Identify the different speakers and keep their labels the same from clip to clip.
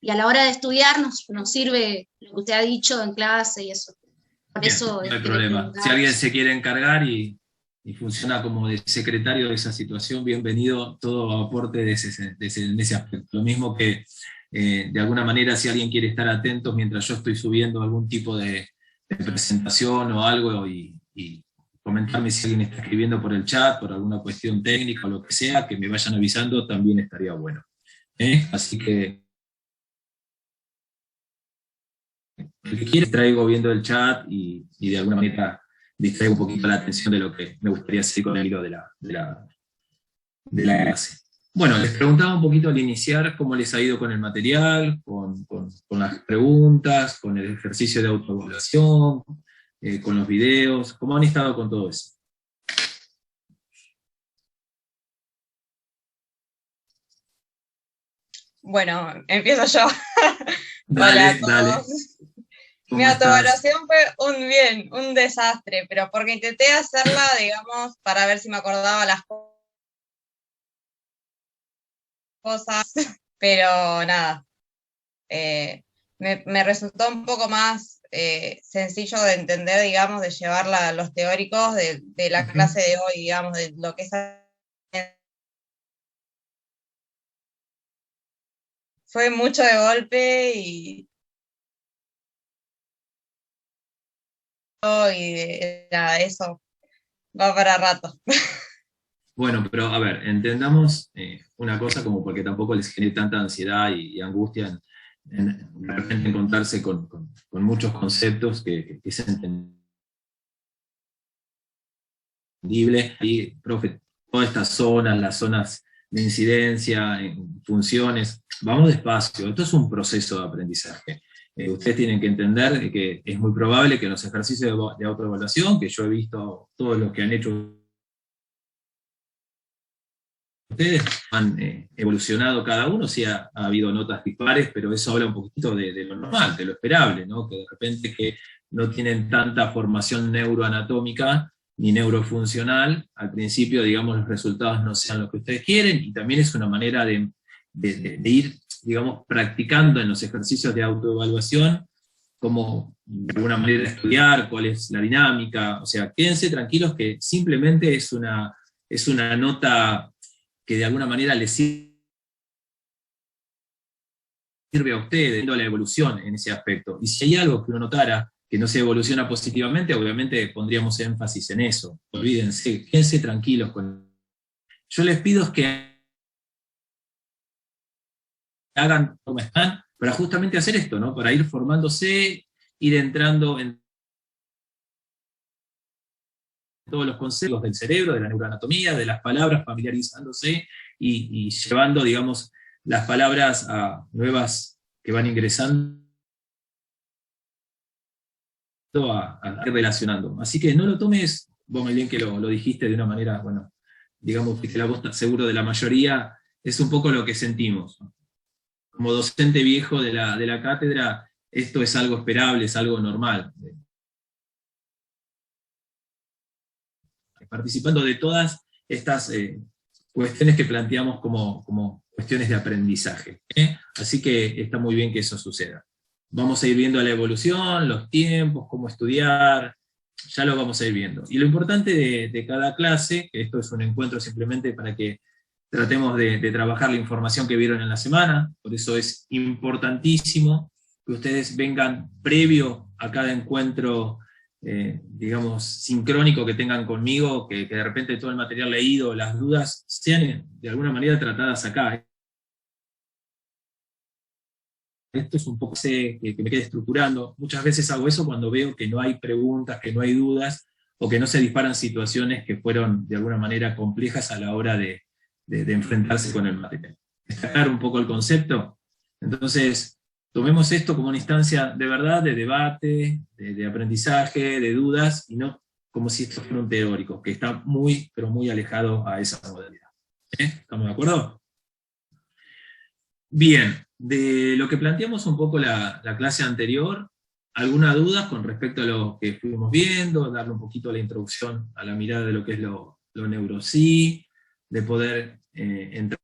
Speaker 1: y a la hora de estudiar nos sirve lo que usted ha dicho en clase y eso. Por
Speaker 2: Bien,
Speaker 1: eso
Speaker 2: no hay
Speaker 1: quería
Speaker 2: problema. Si
Speaker 1: preguntar.
Speaker 2: alguien se quiere encargar y funciona como de secretario de esa situación, bienvenido todo aporte en ese aspecto. Lo mismo que, de alguna manera, si alguien quiere estar atento mientras yo estoy subiendo algún tipo de presentación o algo y comentarme si alguien está escribiendo por el chat, por alguna cuestión técnica o lo que sea, que me vayan avisando, también estaría bueno. Así que el que quiere traigo viendo el chat y de alguna manera distraigo un poquito la atención de lo que me gustaría seguir con el hilo de la clase. Bueno, les preguntaba un poquito al iniciar cómo les ha ido con el material, con las preguntas, con el ejercicio de autoevaluación, con los videos, cómo han estado con todo eso.
Speaker 3: Bueno, empiezo yo. Hola a
Speaker 2: Dale, dale.
Speaker 3: todos. Mi
Speaker 2: ¿Cómo estás?
Speaker 3: autoevaluación fue un desastre, pero porque intenté hacerla, digamos, para ver si me acordaba las cosas, pero nada, me resultó un poco más sencillo de entender, digamos, de llevar los teóricos de la
Speaker 2: Ujú.
Speaker 3: clase de hoy, digamos, de lo que es. Fue mucho de golpe y nada, eso va para rato.
Speaker 2: Bueno, pero a ver, entendamos una cosa como porque tampoco les genere tanta ansiedad y angustia de repente encontrarse con muchos conceptos que es entendible. Y, profe, todas estas zonas, las zonas de incidencia, en funciones, vamos despacio, esto es un proceso de aprendizaje. Ustedes tienen que entender que es muy probable que en los ejercicios de autoevaluación, que yo he visto todos los que han hecho ustedes, han evolucionado cada uno, sí ha habido notas dispares, pero eso habla un poquito de lo normal, de lo esperable, ¿no? Que de repente que no tienen tanta formación neuroanatómica ni neurofuncional, al principio, digamos, los resultados no sean los que ustedes quieren, y también es una manera de ir, digamos, practicando en los ejercicios de autoevaluación, cómo de alguna manera estudiar, cuál es la dinámica, o sea, quédense tranquilos que simplemente es una nota que de alguna manera les sirve a ustedes, viendo la evolución en ese aspecto. Y si hay algo que uno notara que no se evoluciona positivamente, obviamente pondríamos énfasis en eso. Olvídense, quédense tranquilos con. Yo les pido es que hagan como están para justamente hacer esto, ¿no? Para ir formándose, ir entrando en todos los conceptos del cerebro, de la neuroanatomía, de las palabras, familiarizándose y llevando, digamos, las palabras a nuevas que van ingresando a ir relacionando. Así que no lo tomes, vos muy bien que lo dijiste de una manera, bueno, digamos que la voz está seguro de la mayoría, es un poco lo que sentimos. Como docente viejo de la cátedra, esto es algo esperable, es algo normal. Participando de todas estas cuestiones que planteamos como cuestiones de aprendizaje. Así que está muy bien que eso suceda. Vamos a ir viendo la evolución, los tiempos, cómo estudiar, ya lo vamos a ir viendo. Y lo importante de cada clase, que esto es un encuentro simplemente para que tratemos de trabajar la información que vieron en la semana, por eso es importantísimo que ustedes vengan previo a cada encuentro, digamos, sincrónico que tengan conmigo, que de repente todo el material leído, las dudas, sean de alguna manera tratadas acá. Esto es un poco que me quede estructurando. Muchas veces hago eso cuando veo que no hay preguntas, que no hay dudas, o que no se disparan situaciones que fueron de alguna manera complejas a la hora de enfrentarse con el material. ¿Está claro un poco el concepto? Entonces, tomemos esto como una instancia de verdad, de debate, de aprendizaje, de dudas, y no como si esto fuera un teórico, que está muy, pero muy alejado a esa modalidad. ¿Estamos de acuerdo? Bien, de lo que planteamos un poco la clase anterior, ¿alguna duda con respecto a lo que fuimos viendo? Darle un poquito la introducción a la mirada de lo que es lo neurosí, de poder entrar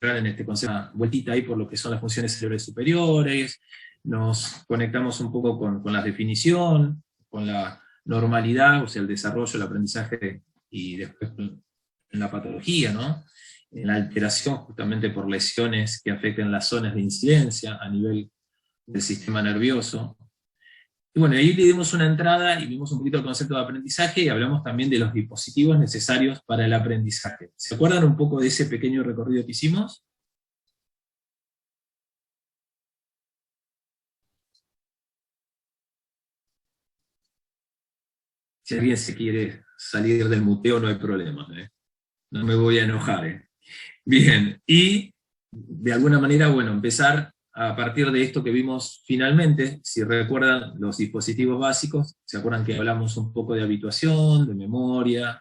Speaker 2: en este concepto, una vueltita ahí por lo que son las funciones cerebrales superiores, nos conectamos un poco con la definición, con la normalidad, o sea, el desarrollo, el aprendizaje, y después en la patología, ¿no? En la alteración justamente por lesiones que afecten las zonas de incidencia a nivel del sistema nervioso. Y bueno, ahí le dimos una entrada y vimos un poquito el concepto de aprendizaje y hablamos también de los dispositivos necesarios para el aprendizaje. ¿Se acuerdan un poco de ese pequeño recorrido que hicimos? Si alguien se quiere salir del muteo no hay problema, ¿eh? No me voy a enojar, ¿eh? Bien, y de alguna manera, bueno, empezar a partir de esto que vimos finalmente, si recuerdan los dispositivos básicos, ¿se acuerdan que hablamos un poco de habituación, de memoria,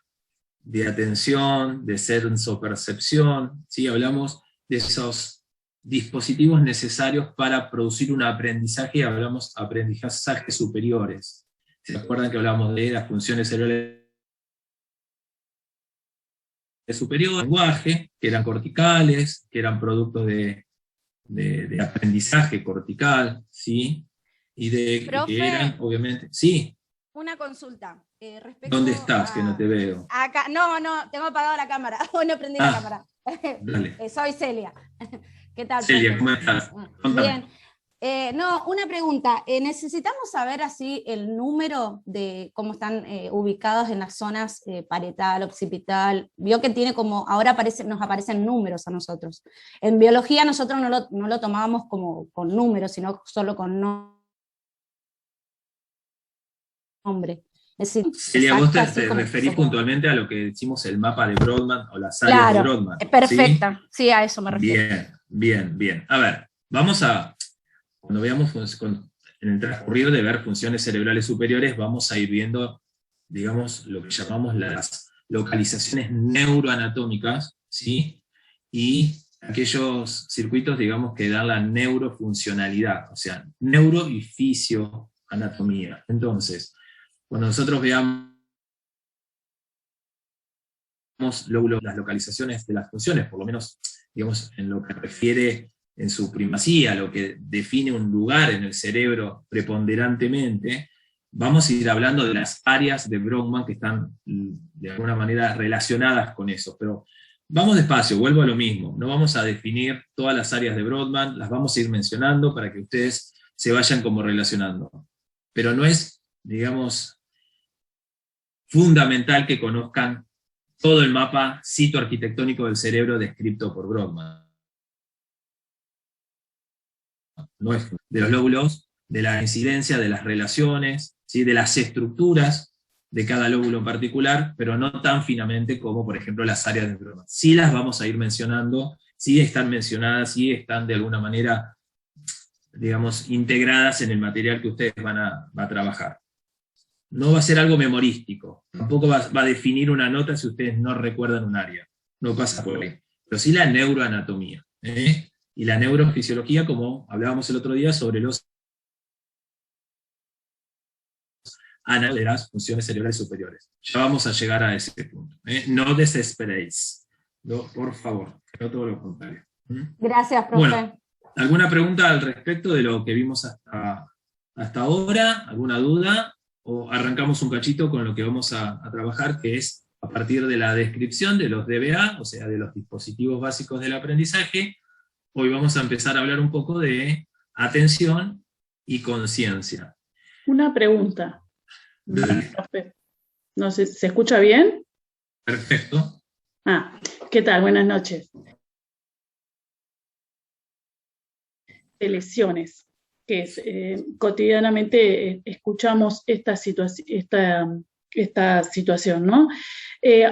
Speaker 2: de atención, de sensopercepción? ¿Sí? Hablamos de esos dispositivos necesarios para producir un aprendizaje, hablamos aprendizajes superiores. ¿Se acuerdan que hablamos de las funciones cerebrales superiores, lenguaje, que eran corticales, que eran productos de aprendizaje cortical, ¿sí? Y de
Speaker 4: Profe,
Speaker 2: que eran, obviamente, sí.
Speaker 4: una consulta. Respecto
Speaker 2: ¿Dónde estás? Que no te veo.
Speaker 4: Acá, no, tengo apagado la cámara, o no prendí la cámara.
Speaker 2: Dale.
Speaker 4: Soy Celia. ¿Qué tal?
Speaker 2: Celia,
Speaker 4: profe?
Speaker 2: ¿cómo estás? Contame.
Speaker 4: Bien. No, una pregunta. Necesitamos saber así el número de cómo están ubicados en las zonas parietal, occipital. Vio que tiene como, ahora nos aparecen números a nosotros. En biología nosotros no lo tomábamos como con números, sino solo con nombre. Es decir,
Speaker 2: Celia, vos te
Speaker 4: como,
Speaker 2: referís puntualmente a lo que decimos el mapa de Brodmann o las áreas de Brodmann.
Speaker 4: Perfecta, ¿sí? A eso me refiero.
Speaker 2: Bien. A ver, vamos a, cuando veamos en el transcurrir de ver funciones cerebrales superiores, vamos a ir viendo, digamos, lo que llamamos las localizaciones neuroanatómicas, ¿sí? Y aquellos circuitos, digamos, que dan la neurofuncionalidad, o sea, neuro y fisioanatomía. Entonces, cuando nosotros veamos las localizaciones de las funciones, por lo menos, digamos, en lo que refiere en su primacía, lo que define un lugar en el cerebro preponderantemente, vamos a ir hablando de las áreas de Brodmann que están de alguna manera relacionadas con eso, pero vamos despacio, vuelvo a lo mismo, no vamos a definir todas las áreas de Brodmann, las vamos a ir mencionando para que ustedes se vayan como relacionando, pero no es, digamos, fundamental que conozcan todo el mapa citoarquitectónico del cerebro descrito por Brodmann. No es de los lóbulos, de la incidencia, de las relaciones, ¿sí? De las estructuras de cada lóbulo en particular, pero no tan finamente como, por ejemplo, las áreas de Brodmann. Sí las vamos a ir mencionando, sí están mencionadas, sí están de alguna manera, digamos, integradas en el material que ustedes van a trabajar. No va a ser algo memorístico, tampoco va a definir una nota si ustedes no recuerdan un área, no pasa por ahí, pero sí la neuroanatomía, y la neurofisiología, como hablábamos el otro día, sobre los análisis de las funciones cerebrales superiores. Ya vamos a llegar a ese punto. No desesperéis, no, por favor, no todo lo contrario.
Speaker 4: Gracias, profe.
Speaker 2: Bueno, ¿alguna pregunta al respecto de lo que vimos hasta ahora? ¿Alguna duda? ¿O arrancamos un cachito con lo que vamos a trabajar, que es a partir de la descripción de los DBA, o sea, de los dispositivos básicos del aprendizaje? Hoy vamos a empezar a hablar un poco de atención y conciencia.
Speaker 5: Una pregunta. Profe. No sé, ¿se escucha bien?
Speaker 2: Perfecto.
Speaker 5: ¿Qué tal? Buenas noches. De lesiones, que es, cotidianamente escuchamos esta situación, ¿no?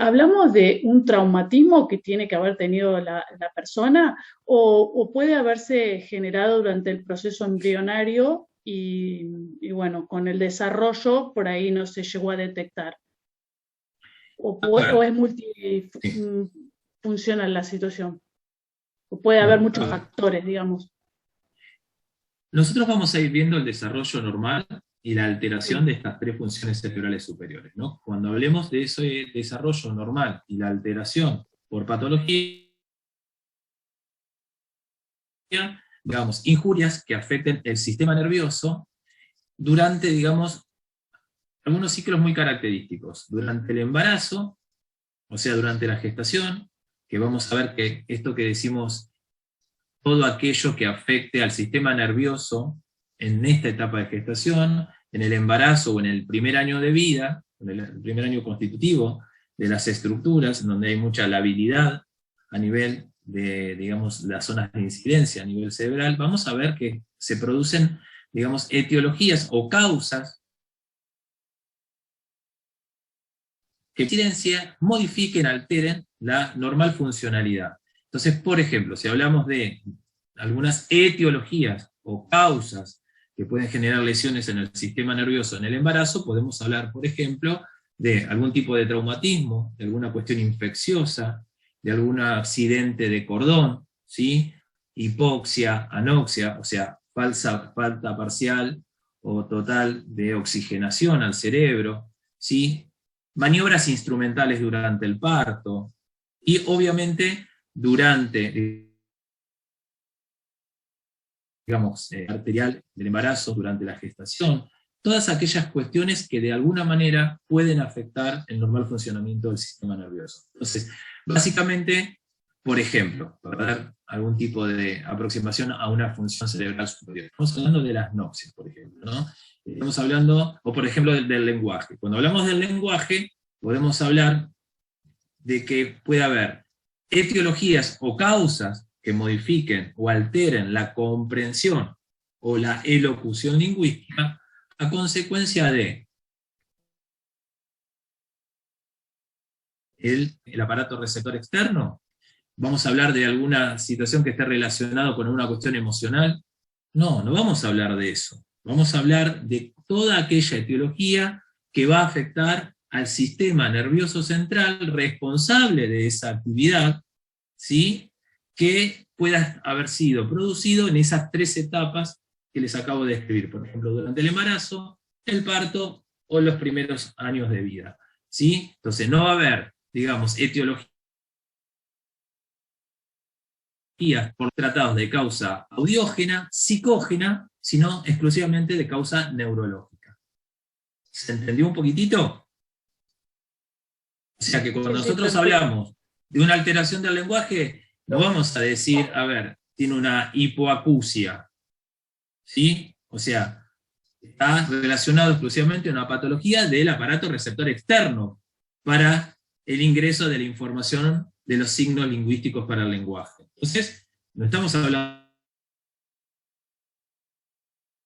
Speaker 5: ¿Hablamos de un traumatismo que tiene que haber tenido la persona o puede haberse generado durante el proceso embrionario y bueno, con el desarrollo por ahí no se llegó a detectar? ¿O es multifuncional la situación? ¿O puede haber muchos factores, digamos?
Speaker 2: Nosotros vamos a ir viendo el desarrollo normal y la alteración de estas tres funciones cerebrales superiores, ¿no? Cuando hablemos de ese desarrollo normal y la alteración por patología, digamos, injurias que afecten el sistema nervioso durante, digamos, algunos ciclos muy característicos. Durante el embarazo, o sea, durante la gestación, que vamos a ver que esto que decimos, todo aquello que afecte al sistema nervioso en esta etapa de gestación, en el embarazo o en el primer año de vida, en el primer año constitutivo de las estructuras, donde hay mucha labilidad a nivel de, digamos, las zonas de incidencia a nivel cerebral, vamos a ver que se producen, digamos, etiologías o causas que incidencia modifiquen, alteren la normal funcionalidad. Entonces, por ejemplo, si hablamos de algunas etiologías o causas que pueden generar lesiones en el sistema nervioso en el embarazo, podemos hablar, por ejemplo, de algún tipo de traumatismo, de alguna cuestión infecciosa, de algún accidente de cordón, ¿sí? Hipoxia, anoxia, o sea, falta parcial o total de oxigenación al cerebro, ¿sí? Maniobras instrumentales durante el parto, y obviamente durante, digamos, arterial del embarazo, durante la gestación, todas aquellas cuestiones que de alguna manera pueden afectar el normal funcionamiento del sistema nervioso. Entonces, básicamente, por ejemplo, para dar algún tipo de aproximación a una función cerebral superior, estamos hablando de las nopsias, por ejemplo, ¿no? Estamos hablando, o por ejemplo, del lenguaje. Cuando hablamos del lenguaje, podemos hablar de que puede haber etiologías o causas que modifiquen o alteren la comprensión o la elocución lingüística a consecuencia de el aparato receptor externo. ¿Vamos a hablar de alguna situación que esté relacionada con una cuestión emocional? No, no vamos a hablar de eso. Vamos a hablar de toda aquella etiología que va a afectar al sistema nervioso central responsable de esa actividad, ¿sí? Que pueda haber sido producido en esas 3 etapas que les acabo de describir, por ejemplo, durante el embarazo, el parto o los primeros años de vida, ¿sí? Entonces no va a haber, digamos, etiologías por tratados de causa audiógena, psicógena, sino exclusivamente de causa neurológica. ¿Se entendió un poquitito? O sea que cuando nosotros hablamos de una alteración del lenguaje, no vamos a decir, a ver, tiene una hipoacusia, ¿sí? O sea, está relacionado exclusivamente a una patología del aparato receptor externo para el ingreso de la información de los signos lingüísticos para el lenguaje. Entonces, no estamos hablando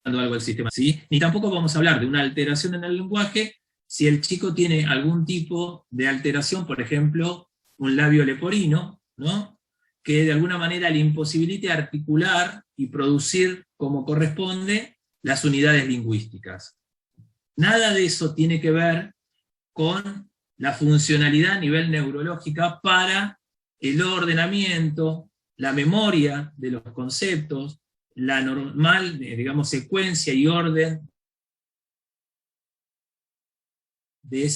Speaker 2: de algo del sistema, ¿sí? Ni tampoco vamos a hablar de una alteración en el lenguaje si el chico tiene algún tipo de alteración, por ejemplo, un labio leporino, ¿no? Que de alguna manera le imposibilite articular y producir como corresponde las unidades lingüísticas. Nada de eso tiene que ver con la funcionalidad a nivel neurológica para el ordenamiento, la memoria de los conceptos, la normal, digamos, secuencia y orden de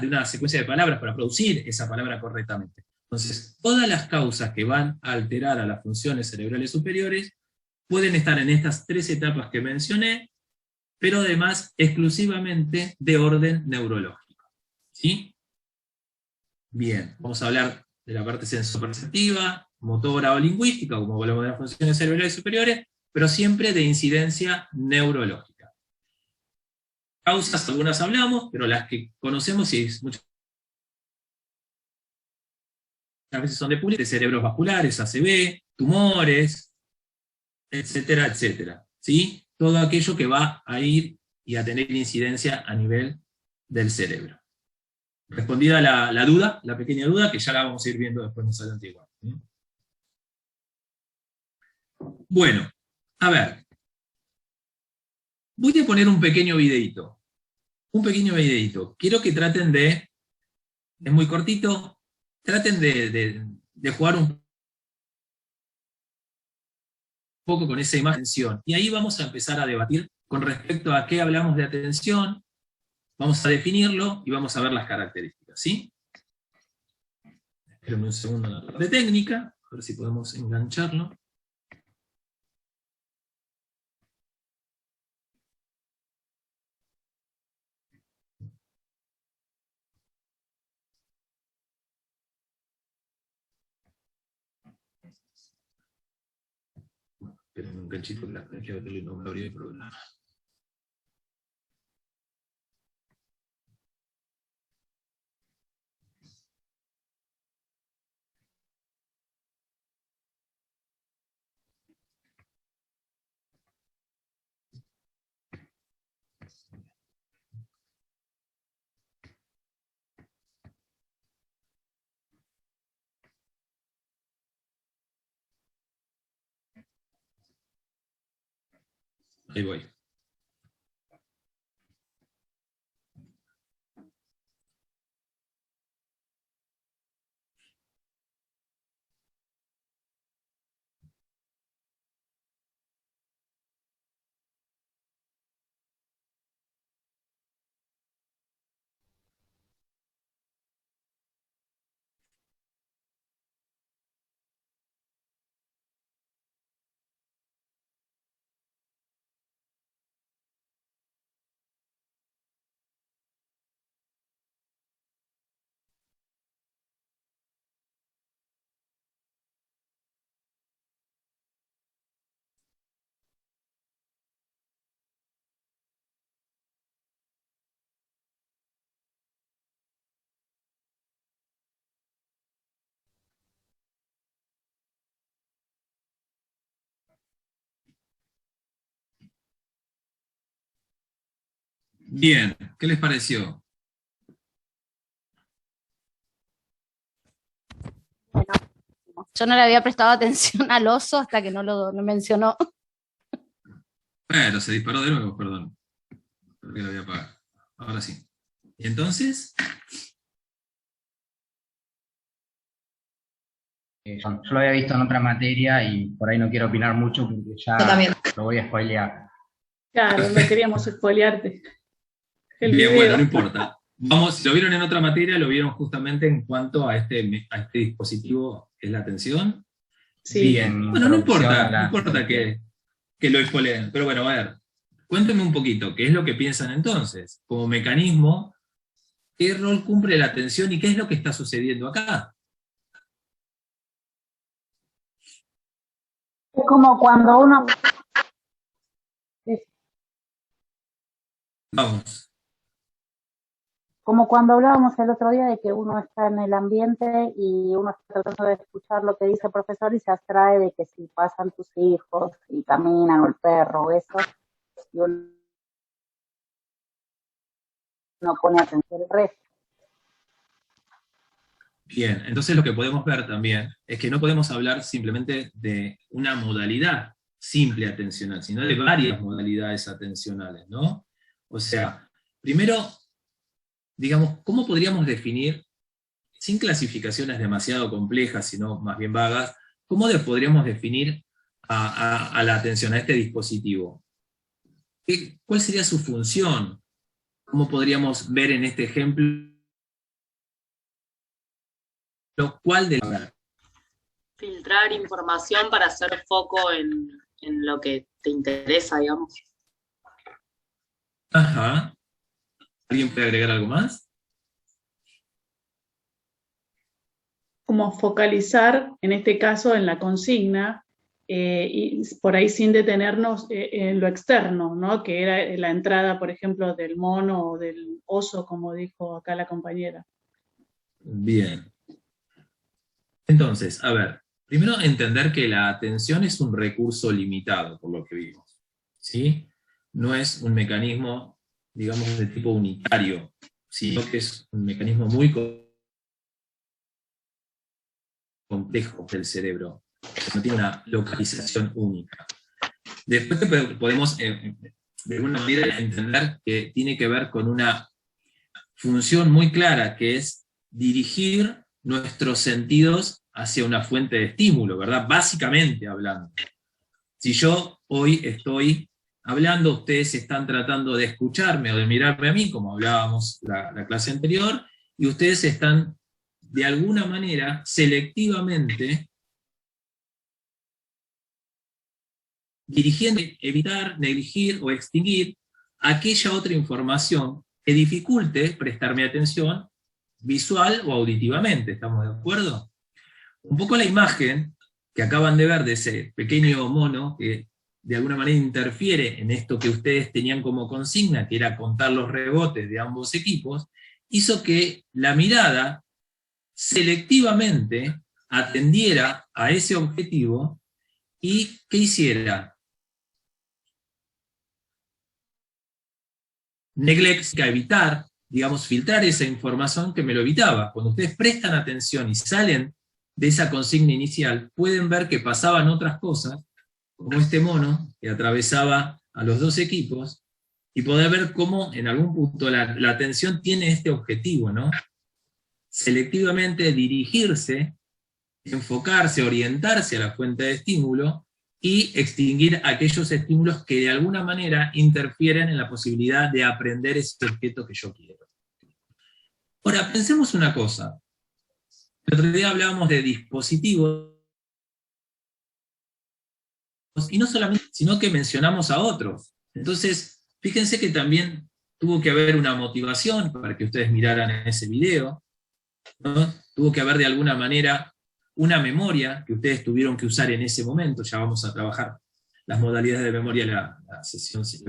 Speaker 2: una secuencia de palabras para producir esa palabra correctamente. Entonces, todas las causas que van a alterar a las funciones cerebrales superiores pueden estar en estas 3 etapas que mencioné, pero además exclusivamente de orden neurológico. ¿Sí? Bien, vamos a hablar de la parte sensoperceptiva, motora o lingüística, como hablamos de las funciones cerebrales superiores, pero siempre de incidencia neurológica. Causas, algunas hablamos, pero las que conocemos y muchas veces son de cerebros vasculares, ACV, tumores, etcétera, etcétera. ¿Sí? Todo aquello que va a ir y a tener incidencia a nivel del cerebro. Respondida la duda, la pequeña duda, que ya la vamos a ir viendo después más adelante igual. Bueno, a ver. Voy a poner un pequeño videíto. Un pequeño videíto. Quiero que traten de, es muy cortito, traten de jugar un poco con esa imagen. Y ahí vamos a empezar a debatir con respecto a qué hablamos de atención. Vamos a definirlo y vamos a ver las características, ¿sí? Espérenme un segundo en la parte técnica, a ver si podemos engancharlo. Esperen un cachito que la energía battery no me abrió el programa. Ahí voy. Bien, ¿qué les pareció?
Speaker 4: Yo no le había prestado atención al oso hasta que no lo mencionó.
Speaker 2: Pero se disparó de nuevo, perdón. Creo que lo voy a apagar. Ahora sí. ¿Y entonces?
Speaker 6: Yo lo había visto en otra materia y por ahí no quiero opinar mucho porque ya
Speaker 3: Yo también.
Speaker 6: lo voy a spoilear.
Speaker 5: Claro, no queríamos spoilearte el
Speaker 2: Bien,
Speaker 5: video.
Speaker 2: bueno, no importa. Vamos, si lo vieron en otra materia, lo vieron justamente en cuanto a este dispositivo que es la atención.
Speaker 5: Sí.
Speaker 2: Bien. Bueno, no importa,
Speaker 6: Introducción a
Speaker 2: no importa que lo spoileen. Pero bueno, a ver, cuéntenme un poquito, ¿qué es lo que piensan entonces? Como mecanismo, ¿qué rol cumple la atención y qué es lo que está sucediendo acá?
Speaker 7: Es como cuando uno...
Speaker 2: Vamos.
Speaker 7: Como cuando hablábamos el otro día de que uno está en el ambiente y uno está tratando de escuchar lo que dice el profesor y se abstrae de que si pasan tus hijos y caminan o el perro o eso, y uno no pone atención al resto.
Speaker 2: Bien, entonces lo que podemos ver también es que no podemos hablar simplemente de una modalidad simple atencional, sino de varias modalidades atencionales, ¿no? O sea, primero, digamos, ¿cómo podríamos definir, sin clasificaciones demasiado complejas, sino más bien vagas, cómo podríamos definir a la atención, a este dispositivo? ¿Cuál sería su función? ¿Cómo podríamos ver en este ejemplo cuál de la...
Speaker 8: Filtrar información para hacer foco en lo que te interesa, digamos.
Speaker 2: Ajá. ¿Alguien puede agregar algo más?
Speaker 5: Como focalizar, en este caso, en la consigna, y por ahí sin detenernos en lo externo, ¿no? Que era la entrada, por ejemplo, del mono o del oso, como dijo acá la compañera.
Speaker 2: Bien. Entonces, a ver, primero entender que la atención es un recurso limitado, por lo que vimos, ¿sí? No es un mecanismo, digamos, de tipo unitario, sino que es un mecanismo muy complejo del cerebro, que no tiene una localización única. Después podemos, de alguna manera, entender que tiene que ver con una función muy clara, que es dirigir nuestros sentidos hacia una fuente de estímulo, ¿verdad? Básicamente hablando. Si yo hoy estoy hablando, ustedes están tratando de escucharme o de mirarme a mí, como hablábamos la clase anterior, y ustedes están, de alguna manera, selectivamente, dirigiendo, evitar, negligir o extinguir aquella otra información que dificulte prestarme atención visual o auditivamente, ¿estamos de acuerdo? Un poco la imagen que acaban de ver de ese pequeño mono que de alguna manera interfiere en esto que ustedes tenían como consigna, que era contar los rebotes de ambos equipos, hizo que la mirada selectivamente atendiera a ese objetivo y ¿qué hiciera? Neglect, evitar, digamos, filtrar esa información que me lo evitaba. Cuando ustedes prestan atención y salen de esa consigna inicial, pueden ver que pasaban otras cosas, como este mono que atravesaba a los dos equipos, y poder ver cómo en algún punto la atención tiene este objetivo, ¿no? Selectivamente dirigirse, enfocarse, orientarse a la fuente de estímulo, y extinguir aquellos estímulos que de alguna manera interfieren en la posibilidad de aprender ese objeto que yo quiero. Ahora, pensemos una cosa. El otro día hablábamos de dispositivos, y no solamente, sino que mencionamos a otros. Entonces, fíjense que también tuvo que haber una motivación para que ustedes miraran ese video, ¿no? Tuvo que haber de alguna manera una memoria que ustedes tuvieron que usar en ese momento. Ya vamos a trabajar las modalidades de memoria en la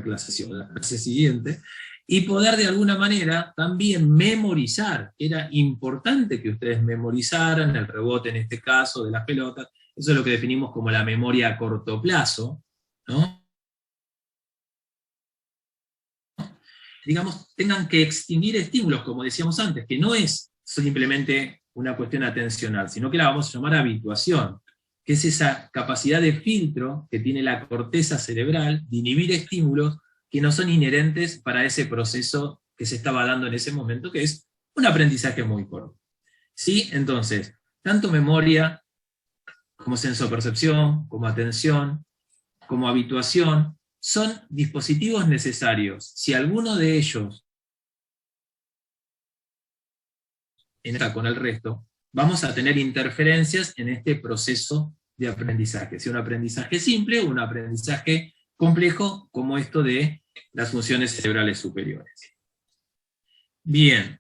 Speaker 2: clase siguiente, y poder de alguna manera también memorizar. Era importante que ustedes memorizaran el rebote, en este caso, de las pelotas. Eso es lo que definimos como la memoria a corto plazo, ¿no? Digamos, tengan que extinguir estímulos, como decíamos antes, que no es simplemente una cuestión atencional, sino que la vamos a llamar habituación, que es esa capacidad de filtro que tiene la corteza cerebral de inhibir estímulos que no son inherentes para ese proceso que se estaba dando en ese momento, que es un aprendizaje muy corto. ¿Sí? Entonces, tanto memoria, como sensopercepción, como atención, como habituación, son dispositivos necesarios. Si alguno de ellos entra con el resto, vamos a tener interferencias en este proceso de aprendizaje, sea un aprendizaje simple o un aprendizaje complejo, como esto de las funciones cerebrales superiores. Bien.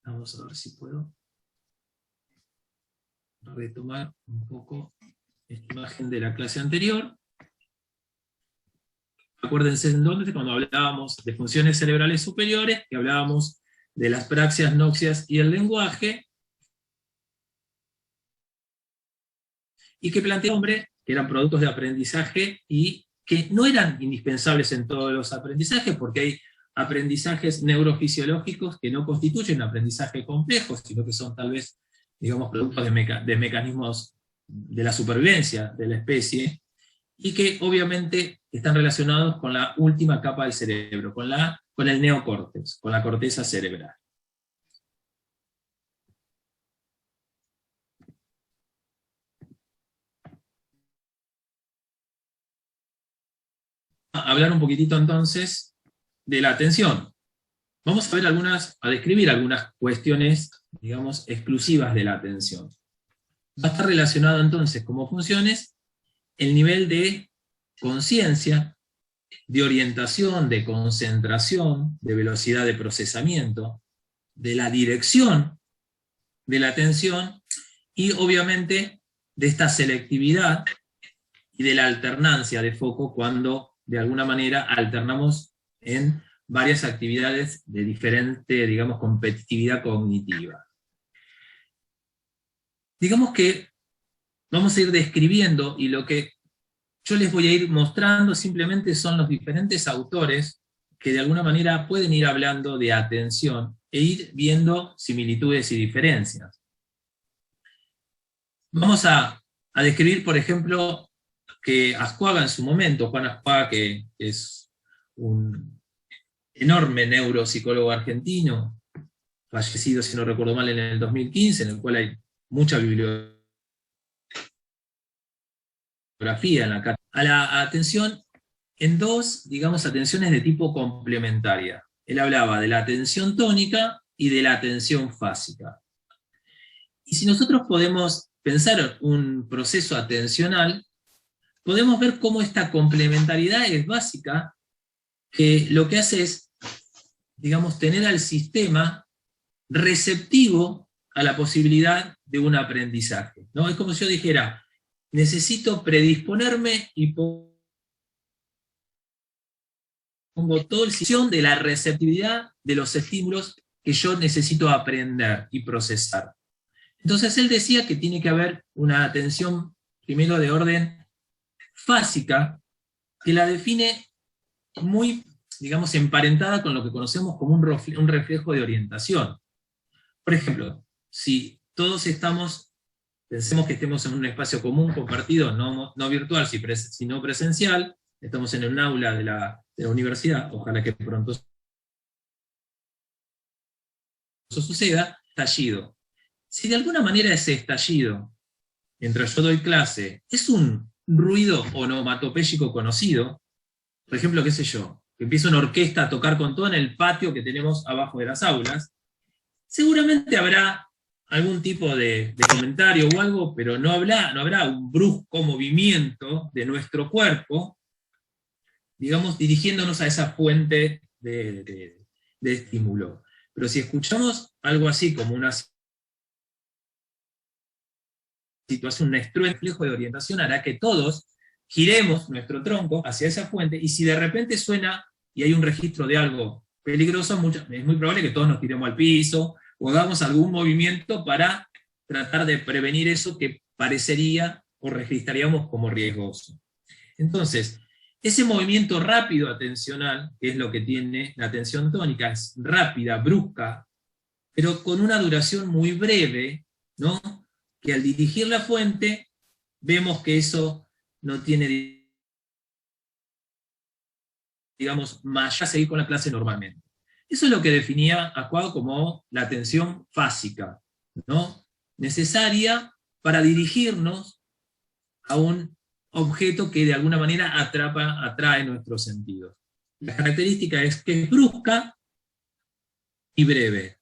Speaker 2: Vamos a ver si puedo retomar un poco esta imagen de la clase anterior. Acuérdense entonces cuando hablábamos de funciones cerebrales superiores, que hablábamos de las praxias, noxias y el lenguaje, y que plantea hombre que eran productos de aprendizaje y que no eran indispensables en todos los aprendizajes, porque hay aprendizajes neurofisiológicos que no constituyen aprendizaje complejo, sino que son tal vez, digamos, productos de mecanismos de la supervivencia de la especie, y que obviamente están relacionados con la última capa del cerebro, con el neocórtex, con la corteza cerebral. Hablar un poquitito entonces de la atención. Vamos a describir algunas cuestiones, digamos, exclusivas de la atención. Va a estar relacionado entonces como funciones el nivel de conciencia, de orientación, de concentración, de velocidad de procesamiento, de la dirección de la atención, y obviamente de esta selectividad y de la alternancia de foco cuando de alguna manera alternamos en varias actividades de diferente, digamos, competitividad cognitiva. Digamos que vamos a ir describiendo, y lo que yo les voy a ir mostrando simplemente son los diferentes autores que de alguna manera pueden ir hablando de atención e ir viendo similitudes y diferencias. Vamos a describir, por ejemplo, que Ascuaga en su momento, Juan Ascuaga, que es un enorme neuropsicólogo argentino, fallecido, si no recuerdo mal, en el 2015, en el cual hay mucha bibliografía en la carta, a la atención en dos, digamos, atenciones de tipo complementaria. Él hablaba de la atención tónica y de la atención fásica. Y si nosotros podemos pensar un proceso atencional, podemos ver cómo esta complementariedad es básica, que lo que hace es, digamos, tener al sistema receptivo a la posibilidad de un aprendizaje, ¿no? Es como si yo dijera, necesito predisponerme y pongo toda la decisión de la receptividad de los estímulos que yo necesito aprender y procesar. Entonces él decía que tiene que haber una atención primero de orden fásica, que la define muy, digamos, emparentada con lo que conocemos como un reflejo de orientación. Por ejemplo, si todos pensemos que estemos en un espacio común, compartido, no virtual, sino presencial, estamos en un aula de la universidad, ojalá que pronto eso suceda, estallido. Si de alguna manera ese estallido, mientras yo doy clase, es un ruido onomatopéyico conocido, por ejemplo, qué sé yo, que empieza una orquesta a tocar con todo en el patio que tenemos abajo de las aulas, seguramente habrá algún tipo de comentario o algo, pero no habrá un brusco movimiento de nuestro cuerpo, digamos, dirigiéndonos a esa fuente de estímulo. Pero si escuchamos algo así como una situación, un reflejo de orientación, hará que todos giremos nuestro tronco hacia esa fuente, y si de repente suena y hay un registro de algo peligroso, es muy probable que todos nos tiremos al piso, o hagamos algún movimiento para tratar de prevenir eso que parecería o registraríamos como riesgoso. Entonces, ese movimiento rápido atencional, que es lo que tiene la atención tónica, es rápida, brusca, pero con una duración muy breve, ¿no? Que al dirigir la fuente, vemos que eso no tiene, digamos, más allá de seguir con la clase normalmente. Eso es lo que definía Asquith como la atención fásica, ¿no? Necesaria para dirigirnos a un objeto que de alguna manera atrae nuestros sentidos. La característica es que es brusca y breve.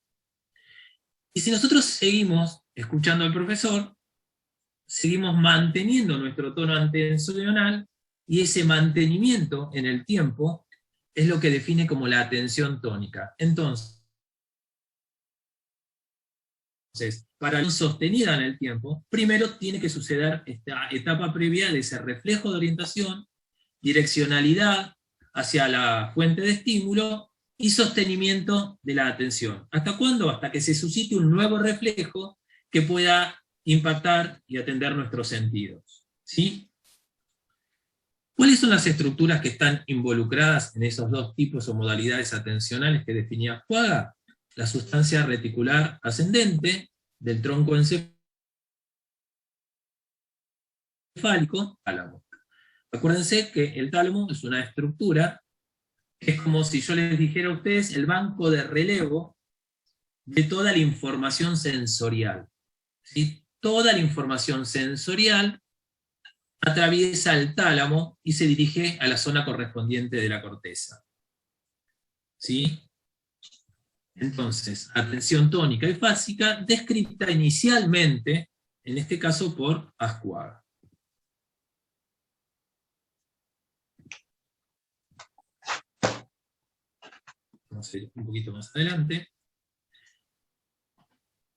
Speaker 2: Y si nosotros seguimos escuchando al profesor, seguimos manteniendo nuestro tono atencional, y ese mantenimiento en el tiempo es lo que define como la atención tónica. Entonces, para la sostenida en el tiempo, primero tiene que suceder esta etapa previa de ese reflejo de orientación, direccionalidad hacia la fuente de estímulo y sostenimiento de la atención. ¿Hasta cuándo? Hasta que se suscite un nuevo reflejo que pueda impactar y atender nuestros sentidos. ¿Sí? ¿Cuáles son las estructuras que están involucradas en esos dos tipos o modalidades atencionales que definía Asquith? La sustancia reticular ascendente del tronco encefálico, tálamo. Acuérdense que el tálamo es una estructura, es como si yo les dijera a ustedes el banco de relevo de toda la información sensorial. ¿Sí? Toda la información sensorial atraviesa el tálamo y se dirige a la zona correspondiente de la corteza. ¿Sí? Entonces, atención tónica y fásica, descrita inicialmente, en este caso por Asquith. Vamos a ir un poquito más adelante.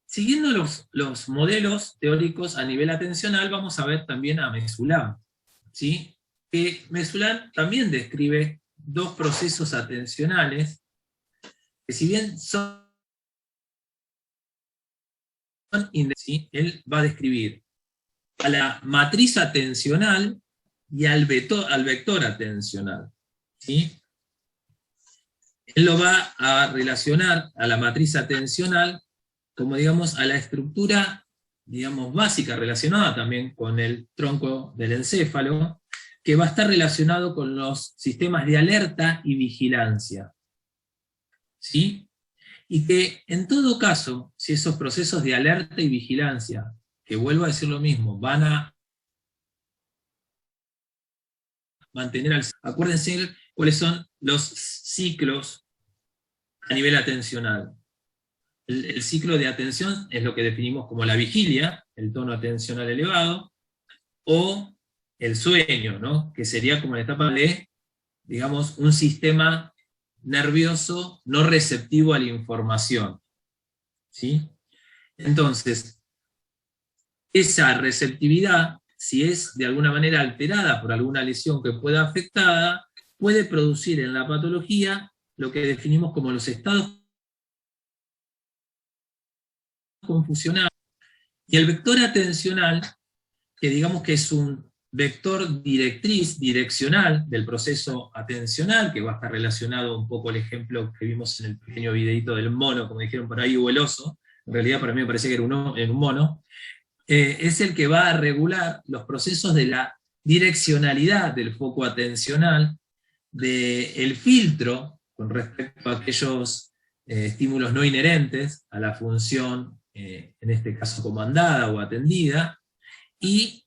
Speaker 2: Siguiendo los modelos teóricos a nivel atencional, vamos a ver también a Mesulam, ¿sí? Que Mesulam también describe dos procesos atencionales, que si bien son ¿sí? Él va a describir a la matriz atencional y al vector atencional, ¿sí? Él lo va a relacionar a la matriz atencional como, digamos, a la estructura, digamos, básica, relacionada también con el tronco del encéfalo, que va a estar relacionado con los sistemas de alerta y vigilancia. ¿Sí? Y que, en todo caso, si esos procesos de alerta y vigilancia, que vuelvo a decir lo mismo, van a mantener al... Acuérdense cuáles son los ciclos a nivel atencional. El ciclo de atención es lo que definimos como la vigilia, el tono atencional elevado, o el sueño, ¿no? Que sería como la etapa de, digamos, un sistema nervioso no receptivo a la información. ¿Sí? Entonces, esa receptividad si es de alguna manera alterada por alguna lesión que pueda afectada, puede producir en la patología lo que definimos como los estados confusionales. Y el vector atencional, que digamos que es un vector direccional del proceso atencional, que va a estar relacionado un poco al ejemplo que vimos en el pequeño videito del mono, como dijeron por ahí, o el oso, en realidad para mí me parece que era un mono, es el que va a regular los procesos de la direccionalidad del foco atencional, del filtro con respecto a aquellos estímulos no inherentes a la función, en este caso comandada o atendida, y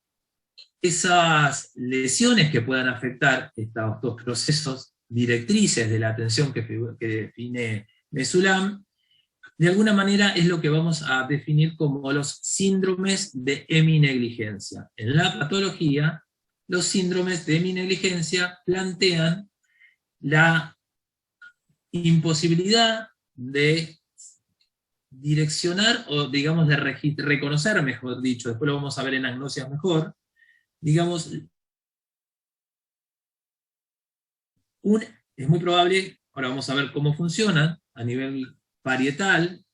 Speaker 2: esas lesiones que puedan afectar estos dos procesos directrices de la atención que define Mesulam, de alguna manera es lo que vamos a definir como los síndromes de heminegligencia. En la patología, los síndromes de heminegligencia plantean la imposibilidad de direccionar, o digamos de reconocer, mejor dicho, después lo vamos a ver en agnosias mejor, digamos, es muy probable, ahora vamos a ver cómo funcionan a nivel parietal,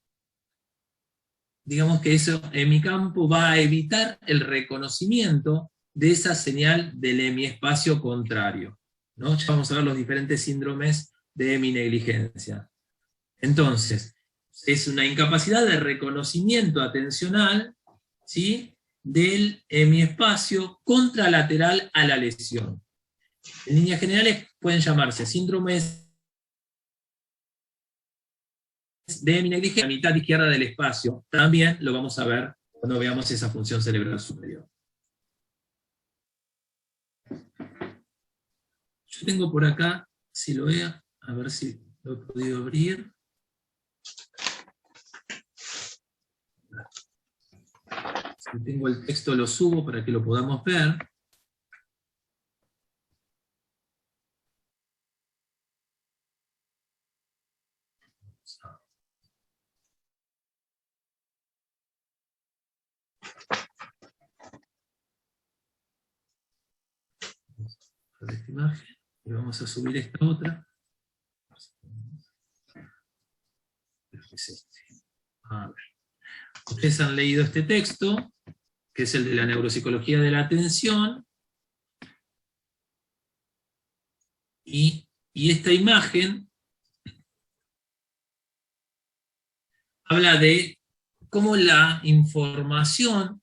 Speaker 2: digamos que eso en mi campo va a evitar el reconocimiento de esa señal del hemiespacio contrario, ¿no? Ya vamos a ver los diferentes síndromes de heminegligencia. Entonces, es una incapacidad de reconocimiento atencional, ¿sí?, del hemiespacio contralateral a la lesión. En líneas generales pueden llamarse síndromes de heminegligencia, la mitad izquierda del espacio. También lo vamos a ver cuando veamos esa función cerebral superior. Yo tengo por acá, si lo vea, a ver si lo he podido abrir. Si tengo el texto lo subo para que lo podamos ver. Esta imagen, y vamos a subir esta otra. A ver. Ustedes han leído este texto, que es el de la neuropsicología de la atención, y esta imagen habla de cómo la información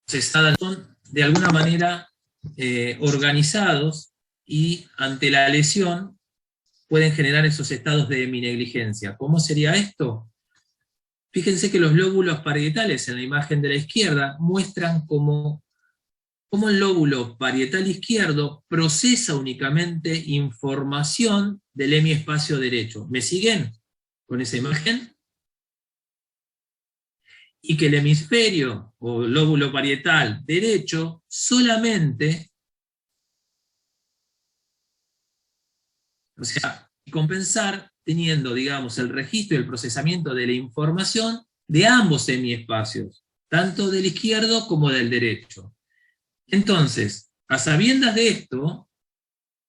Speaker 2: procesada son de alguna manera organizados, y ante la lesión pueden generar esos estados de heminegligencia. ¿Cómo sería esto? Fíjense que los lóbulos parietales en la imagen de la izquierda muestran cómo el lóbulo parietal izquierdo procesa únicamente información del hemiespacio derecho. ¿Me siguen con esa imagen? Y que el hemisferio o lóbulo parietal derecho solamente, o sea, compensar teniendo, digamos, el registro y el procesamiento de la información de ambos hemiespacios, tanto del izquierdo como del derecho. Entonces, a sabiendas de esto,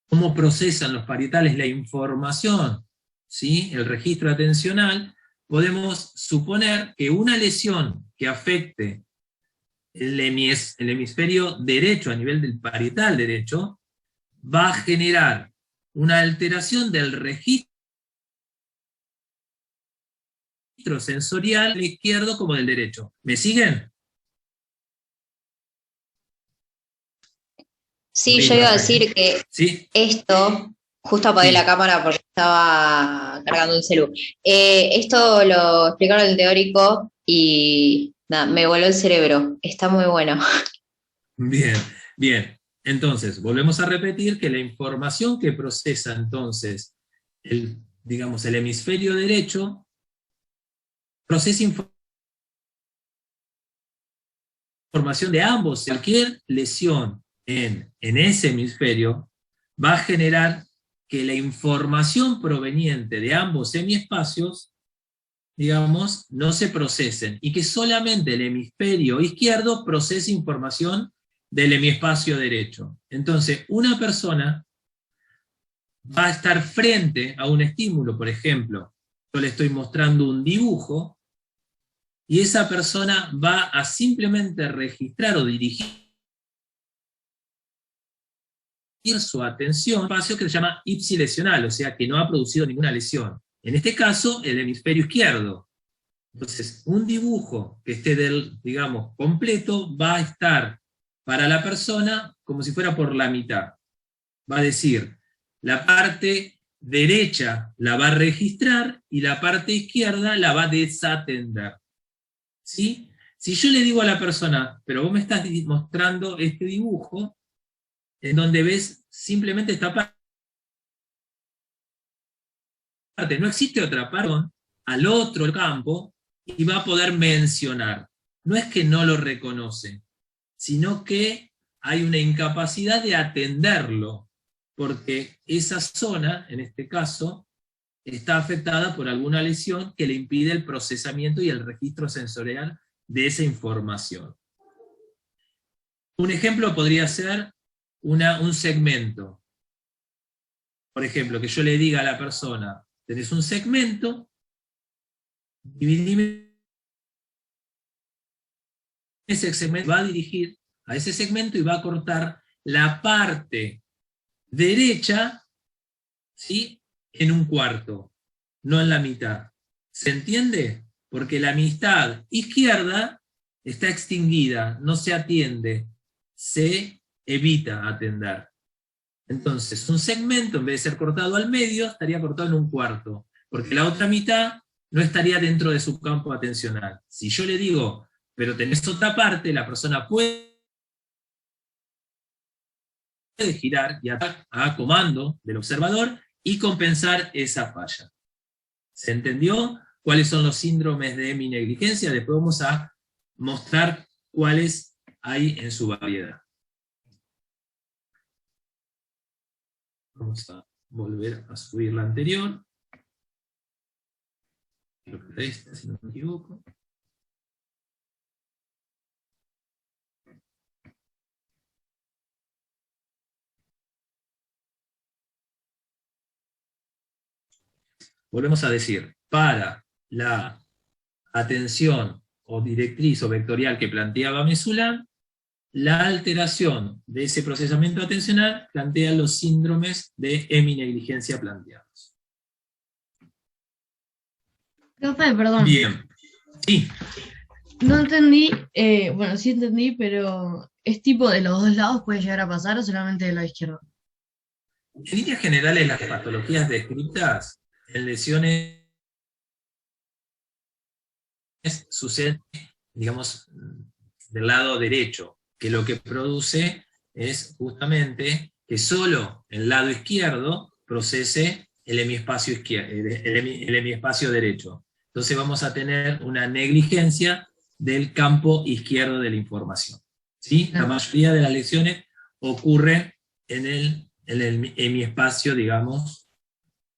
Speaker 2: cómo procesan los parietales la información, ¿sí?, el registro atencional, podemos suponer que una lesión que afecte el hemisferio derecho a nivel del parietal derecho va a generar una alteración del registro sensorial del izquierdo como del derecho. ¿Me siguen?
Speaker 9: Sí, yo iba a decir que
Speaker 2: ¿sí?
Speaker 9: Esto, justo apagué la cámara porque estaba cargando el celu. Esto lo explicaron en el teórico y nada, me voló el cerebro. Está muy bueno.
Speaker 2: Bien, bien. Entonces, volvemos a repetir que la información que procesa entonces digamos, el hemisferio derecho, procesa información de ambos. Cualquier lesión en ese hemisferio va a generar que la información proveniente de ambos hemiespacios, digamos, no se procesen, y que solamente el hemisferio izquierdo procese información del hemispacio derecho. Entonces, una persona va a estar frente a un estímulo, por ejemplo, yo le estoy mostrando un dibujo, y esa persona va a simplemente registrar o dirigir su atención a un espacio que se llama ipsilesional, o sea que no ha producido ninguna lesión. En este caso, el hemisferio izquierdo. Entonces, un dibujo que esté, digamos, completo, va a estar para la persona como si fuera por la mitad. Va a decir, la parte derecha la va a registrar y la parte izquierda la va a desatender. ¿Sí? Si yo le digo a la persona, pero vos me estás mostrando este dibujo, en donde ves simplemente esta parte, no existe otra parte, al otro campo, y va a poder mencionar. No es que no lo reconoce, sino que hay una incapacidad de atenderlo, porque esa zona, en este caso, está afectada por alguna lesión que le impide el procesamiento y el registro sensorial de esa información. Un ejemplo podría ser un segmento. Por ejemplo, que yo le diga a la persona, tenés un segmento, dividime ese segmento, va a dirigir a ese segmento y va a cortar la parte derecha, ¿sí?, en un cuarto, no en la mitad. ¿Se entiende? Porque la mitad izquierda está extinguida, no se atiende, se evita atender. Entonces, un segmento, en vez de ser cortado al medio, estaría cortado en un cuarto, porque la otra mitad no estaría dentro de su campo atencional. Si yo le digo, pero tenés otra parte, la persona puede girar y atacar a comando del observador y compensar esa falla. ¿Se entendió cuáles son los síndromes de heminegligencia? Después vamos a mostrar cuáles hay en su variedad. Vamos a volver a subir la anterior. Creo que esta, si no me equivoco. Volvemos a decir, para la atención o directriz o vectorial que planteaba Mesulán, la alteración de ese procesamiento atencional plantea los síndromes de heminegligencia planteados.
Speaker 10: Profe, perdón.
Speaker 2: Bien. Sí.
Speaker 10: No entendí, bueno, sí entendí, pero ¿es tipo de los dos lados puede llegar a pasar o solamente del lado izquierdo?
Speaker 2: En líneas generales, las patologías descritas en lesiones suceden, digamos, del lado derecho, que lo que produce es justamente que solo el lado izquierdo procese el hemiespacio el hemiespacio derecho. Entonces vamos a tener una negligencia del campo izquierdo de la información. ¿Sí? La mayoría de las lesiones ocurren en el hemiespacio, digamos,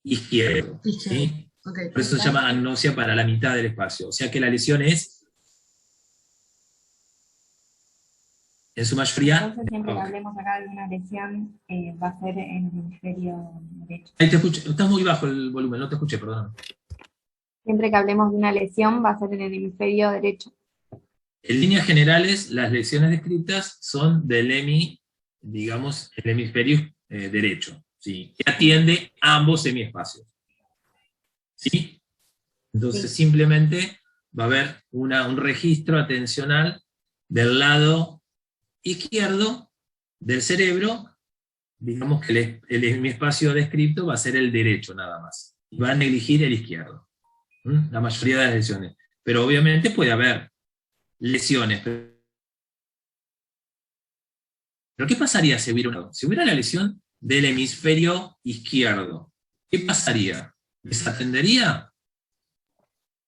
Speaker 2: izquierdo. ¿Sí? Okay. Por eso se llama agnosia para la mitad del espacio. O sea que la lesión es, en su mayoría...
Speaker 11: Entonces siempre que hablemos acá de una lesión, va a ser en el hemisferio derecho.
Speaker 2: Ahí te escucho, está muy bajo el volumen, no te escuché, perdón.
Speaker 11: Siempre que hablemos de una lesión, va a ser en el hemisferio derecho.
Speaker 2: En líneas generales, las lesiones descritas son del digamos, el hemisferio derecho, ¿sí? Que atiende a ambos hemiespacios. ¿Sí? Entonces sí, simplemente va a haber un registro atencional del lado izquierdo del cerebro, digamos que el hemiespacio descrito va a ser el derecho nada más, y va a negligir el izquierdo, la mayoría de las lesiones. Pero obviamente puede haber lesiones. ¿Pero qué pasaría si hubiera la lesión del hemisferio izquierdo? ¿Qué pasaría? ¿Desatendería?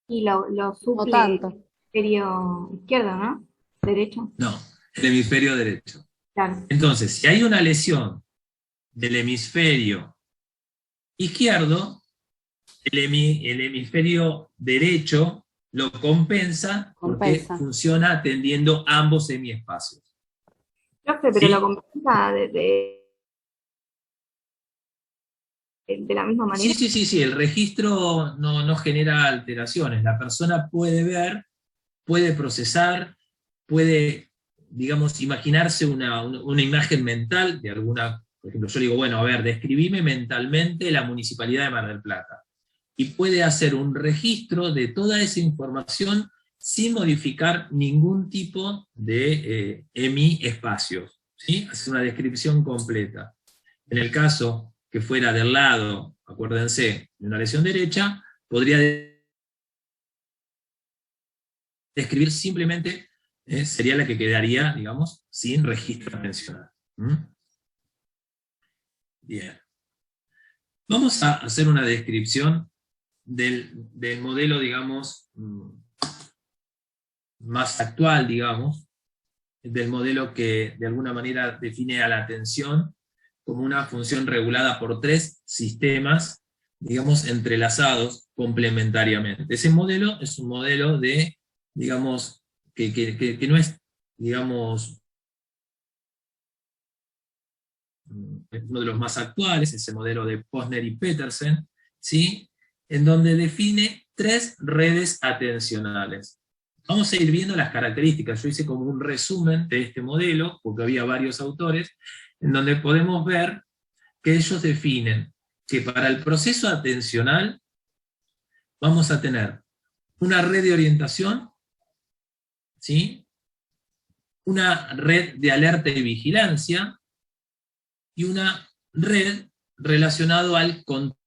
Speaker 11: Y lo suple tanto. El hemisferio izquierdo, ¿no? ¿Derecho?
Speaker 2: No, el hemisferio derecho.
Speaker 11: Claro.
Speaker 2: Entonces, si hay una lesión del hemisferio izquierdo, el hemisferio derecho lo compensa porque funciona atendiendo ambos semiespacios.
Speaker 11: Profe, pero
Speaker 2: ¿Sí?
Speaker 11: lo compensa de la misma manera.
Speaker 2: Sí, el registro no genera alteraciones. La persona puede ver, puede procesar, puede, digamos, imaginarse una imagen mental de alguna, por ejemplo, yo digo, bueno, a ver, describime mentalmente la Municipalidad de Mar del Plata. Y puede hacer un registro de toda esa información sin modificar ningún tipo de espacios, ¿sí? Hacer una descripción completa. En el caso que fuera del lado, acuérdense, de una lesión derecha, podría describir simplemente, sería la que quedaría, digamos, sin registro atencional. Bien. Vamos a hacer una descripción del modelo, digamos, más actual, digamos, del modelo que de alguna manera define a la atención como una función regulada por 3 sistemas, digamos, entrelazados complementariamente. Ese modelo es un modelo de, digamos, que no es, digamos, uno de los más actuales, ese modelo de Posner y Petersen, ¿sí? En donde define 3 redes atencionales. Vamos a ir viendo las características. Yo hice como un resumen de este modelo, porque había varios autores, en donde podemos ver que ellos definen que para el proceso atencional vamos a tener una red de orientación, ¿sí? Una red de alerta y vigilancia, y una red relacionada al control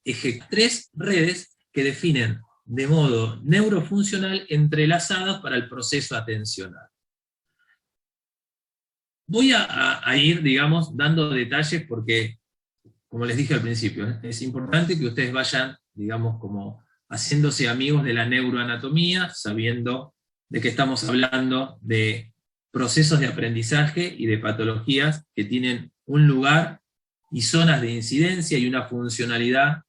Speaker 2: ejecutivo. 3 redes que definen de modo neurofuncional entrelazadas para el proceso atencional. Voy a ir, digamos, dando detalles porque, como les dije al principio, es importante que ustedes vayan, digamos, como haciéndose amigos de la neuroanatomía, sabiendo de que estamos hablando de procesos de aprendizaje y de patologías que tienen un lugar y zonas de incidencia y una funcionalidad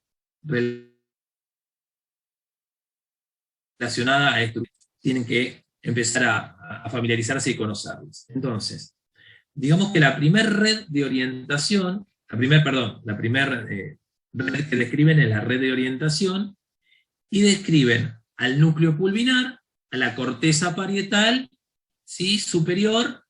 Speaker 2: relacionada a esto. Tienen que empezar a familiarizarse y conocerlos. Entonces, digamos que la primera red de orientación, la primera red que describen es la red de orientación, y describen al núcleo pulvinar, a la corteza parietal, ¿sí? Superior,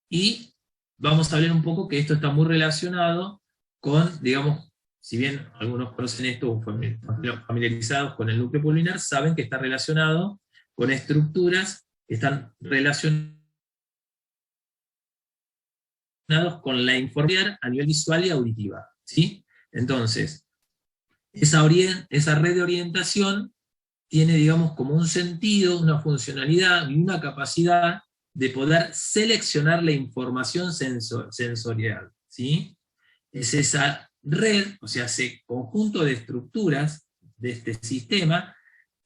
Speaker 2: y vamos a hablar un poco que esto está muy relacionado con, digamos, si bien algunos conocen esto o familiarizados con el núcleo pulvinar, saben que está relacionado con estructuras que están relacionadas con la información a nivel visual y auditiva, ¿sí? Entonces, esa red de orientación tiene, digamos, como un sentido, una funcionalidad y una capacidad de poder seleccionar la información sensorial, ¿sí? Es esa red, o sea, ese conjunto de estructuras de este sistema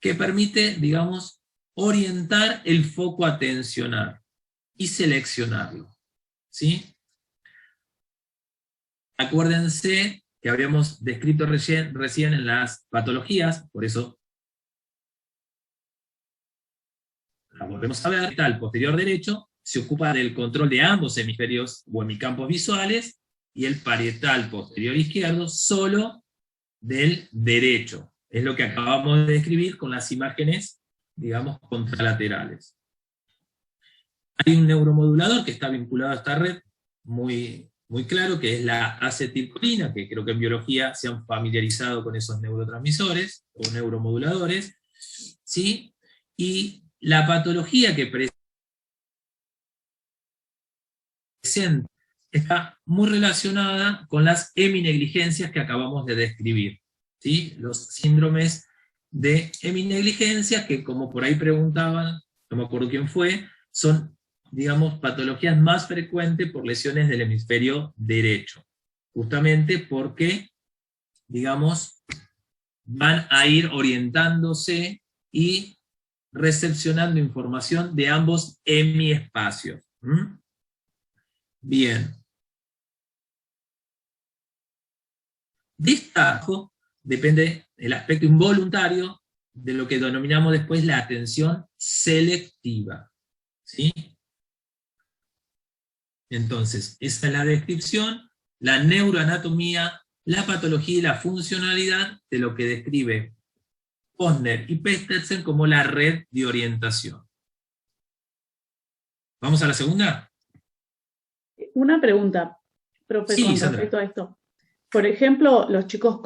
Speaker 2: que permite, digamos, orientar el foco atencional y seleccionarlo, ¿sí? Acuérdense que habíamos descrito recién en las patologías, por eso la volvemos a ver, el posterior derecho se ocupa del control de ambos hemisferios o hemicampos visuales, y el parietal posterior izquierdo solo del derecho. Es lo que acabamos de describir con las imágenes, digamos, contralaterales. Hay un neuromodulador que está vinculado a esta red, muy claro, que es la acetilcolina, que creo que en biología se han familiarizado con esos neurotransmisores, o neuromoduladores, ¿sí? Y la patología que presenta está muy relacionada con las heminegligencias que acabamos de describir, ¿sí? Los síndromes de heminegligencia, que como por ahí preguntaban, no me acuerdo quién fue, son, digamos, patologías más frecuentes por lesiones del hemisferio derecho, justamente porque, digamos, van a ir orientándose y recepcionando información de ambos hemiespacios. Bien. De esta depende el aspecto involuntario de lo que denominamos después la atención selectiva. ¿Sí? Entonces, esa es la descripción, la neuroanatomía, la patología y la funcionalidad de lo que describe Posner y Petersen como la red de orientación. ¿Vamos a la segunda?
Speaker 5: Una pregunta, profe,
Speaker 2: Sí,
Speaker 5: con
Speaker 2: Sandra.
Speaker 5: respecto a esto. Por ejemplo, los chicos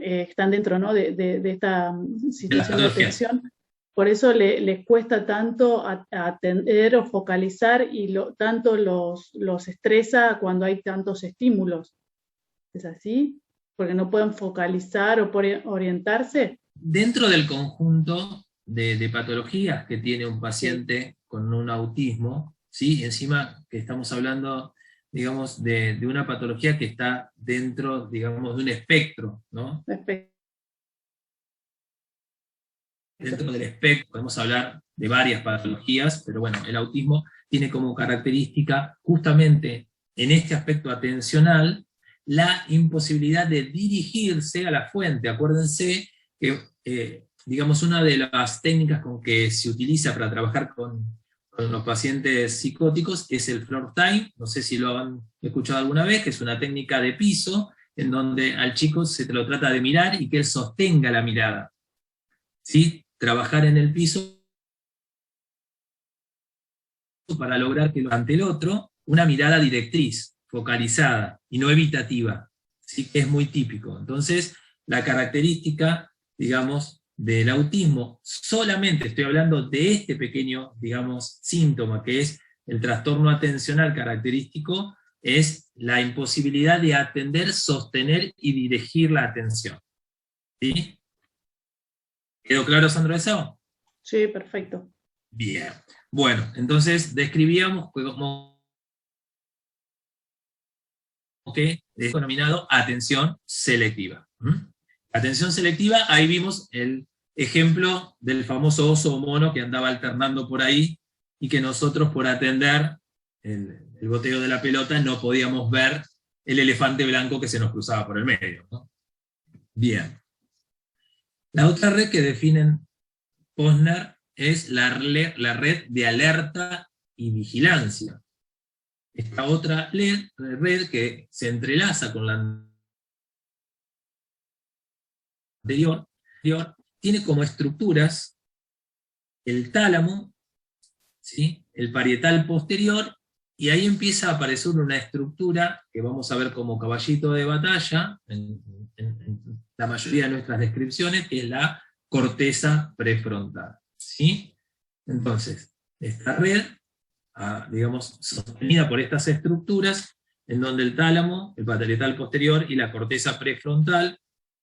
Speaker 5: están dentro, ¿no?, de esta situación de atención, por eso les cuesta tanto atender o focalizar y tanto los estresa cuando hay tantos estímulos. ¿Es así? Porque no pueden focalizar o orientarse.
Speaker 2: Dentro del conjunto de patologías que tiene un paciente con un autismo, ¿sí? Encima que estamos hablando, digamos, de una patología que está dentro, digamos, de un espectro, ¿no? Dentro del espectro podemos hablar de varias patologías, pero bueno, el autismo tiene como característica, justamente en este aspecto atencional, la imposibilidad de dirigirse a la fuente. Acuérdense que, digamos, una de las técnicas con que se utiliza para trabajar con los pacientes psicóticos es el floor time, no sé si lo han escuchado alguna vez, que es una técnica de piso, en donde al chico se te lo trata de mirar y que él sostenga la mirada. ¿Sí? Trabajar en el piso para lograr que ante el otro, una mirada directriz, focalizada y no evitativa, ¿sí? Que es muy típico. Entonces, la característica, digamos, del autismo, solamente estoy hablando de este pequeño, digamos, síntoma, que es el trastorno atencional característico, es la imposibilidad de atender, sostener y dirigir la atención. ¿Sí? ¿Quedó claro, Sandra, eso?
Speaker 5: Sí, perfecto.
Speaker 2: Bien. Bueno, entonces describíamos como que es denominado atención selectiva. Atención selectiva, ahí vimos el ejemplo del famoso oso o mono que andaba alternando por ahí, y que nosotros por atender el boteo de la pelota no podíamos ver el elefante blanco que se nos cruzaba por el medio, ¿no? Bien. La otra red que definen Posner es la red de alerta y vigilancia. Esta otra red que se entrelaza con la anterior, tiene como estructuras el tálamo, ¿sí?, el parietal posterior, y ahí empieza a aparecer una estructura que vamos a ver como caballito de batalla en la mayoría de nuestras descripciones, que es la corteza prefrontal. ¿Sí? Entonces, esta red, digamos, sostenida por estas estructuras, en donde el tálamo, el parietal posterior y la corteza prefrontal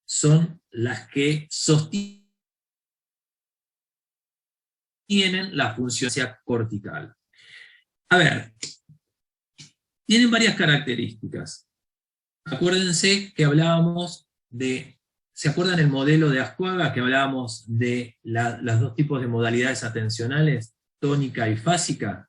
Speaker 2: son las que sostienen la función cortical. A ver, tienen varias características. Acuérdense que hablábamos de, ¿se acuerdan el modelo de Ascuaga que hablábamos de los dos tipos de modalidades atencionales, tónica y fásica?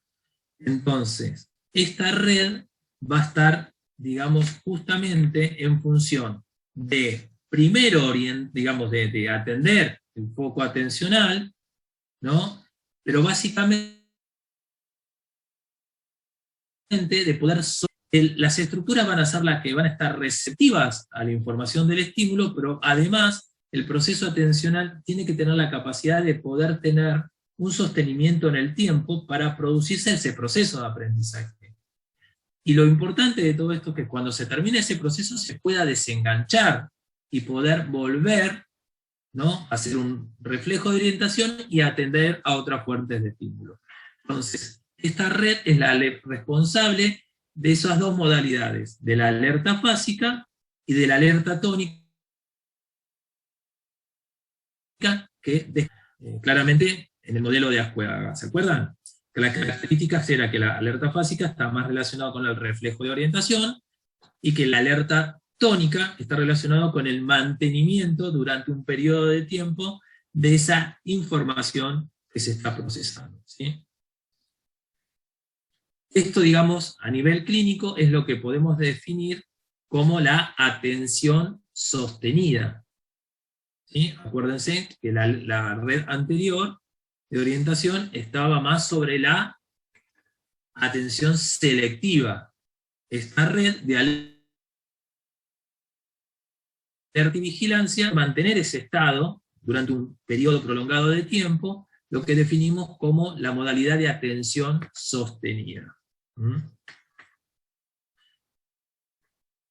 Speaker 2: Entonces, esta red va a estar, digamos, justamente en función de, primero, digamos, de atender el foco atencional, ¿no? Pero básicamente de poder... Las estructuras van a ser las que van a estar receptivas a la información del estímulo, pero además el proceso atencional tiene que tener la capacidad de poder tener un sostenimiento en el tiempo para producirse ese proceso de aprendizaje. Y lo importante de todo esto es que cuando se termine ese proceso se pueda desenganchar y poder volver, ¿no?, a hacer un reflejo de orientación y atender a otras fuentes de estímulo. Entonces, esta red es la responsable de esas dos modalidades, de la alerta fásica y de la alerta tónica, que claramente en el modelo de Ascuaga, ¿se acuerdan? Que las características era que la alerta fásica está más relacionada con el reflejo de orientación, y que la alerta tónica está relacionada con el mantenimiento durante un periodo de tiempo de esa información que se está procesando, ¿sí? Esto, digamos, a nivel clínico es lo que podemos definir como la atención sostenida. ¿Sí? Acuérdense que la red anterior de orientación estaba más sobre la atención selectiva. Esta red de alerta y vigilancia, mantener ese estado durante un periodo prolongado de tiempo, lo que definimos como la modalidad de atención sostenida.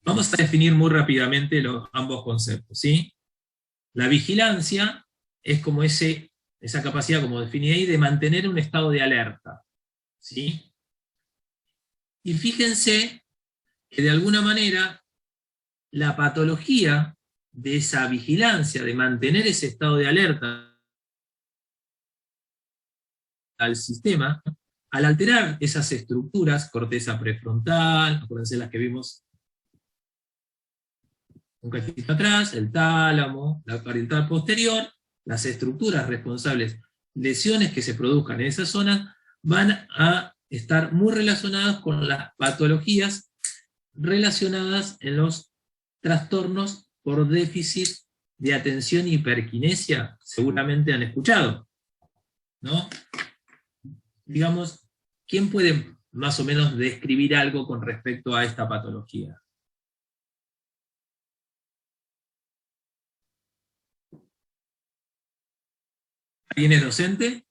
Speaker 2: Vamos a definir muy rápidamente ambos conceptos, ¿sí? La vigilancia es como esa capacidad, como definí ahí, de mantener un estado de alerta, ¿sí? Y fíjense que de alguna manera la patología de esa vigilancia, de mantener ese estado de alerta al sistema, al alterar esas estructuras, corteza prefrontal, acuérdense las que vimos un cachito atrás, el tálamo, la parietal posterior, las estructuras responsables, lesiones que se produzcan en esa zona, van a estar muy relacionadas con las patologías relacionadas en los trastornos por déficit de atención y hiperquinesia, seguramente han escuchado, ¿no? Digamos, ¿quién puede más o menos describir algo con respecto a esta patología? ¿Alguien es docente?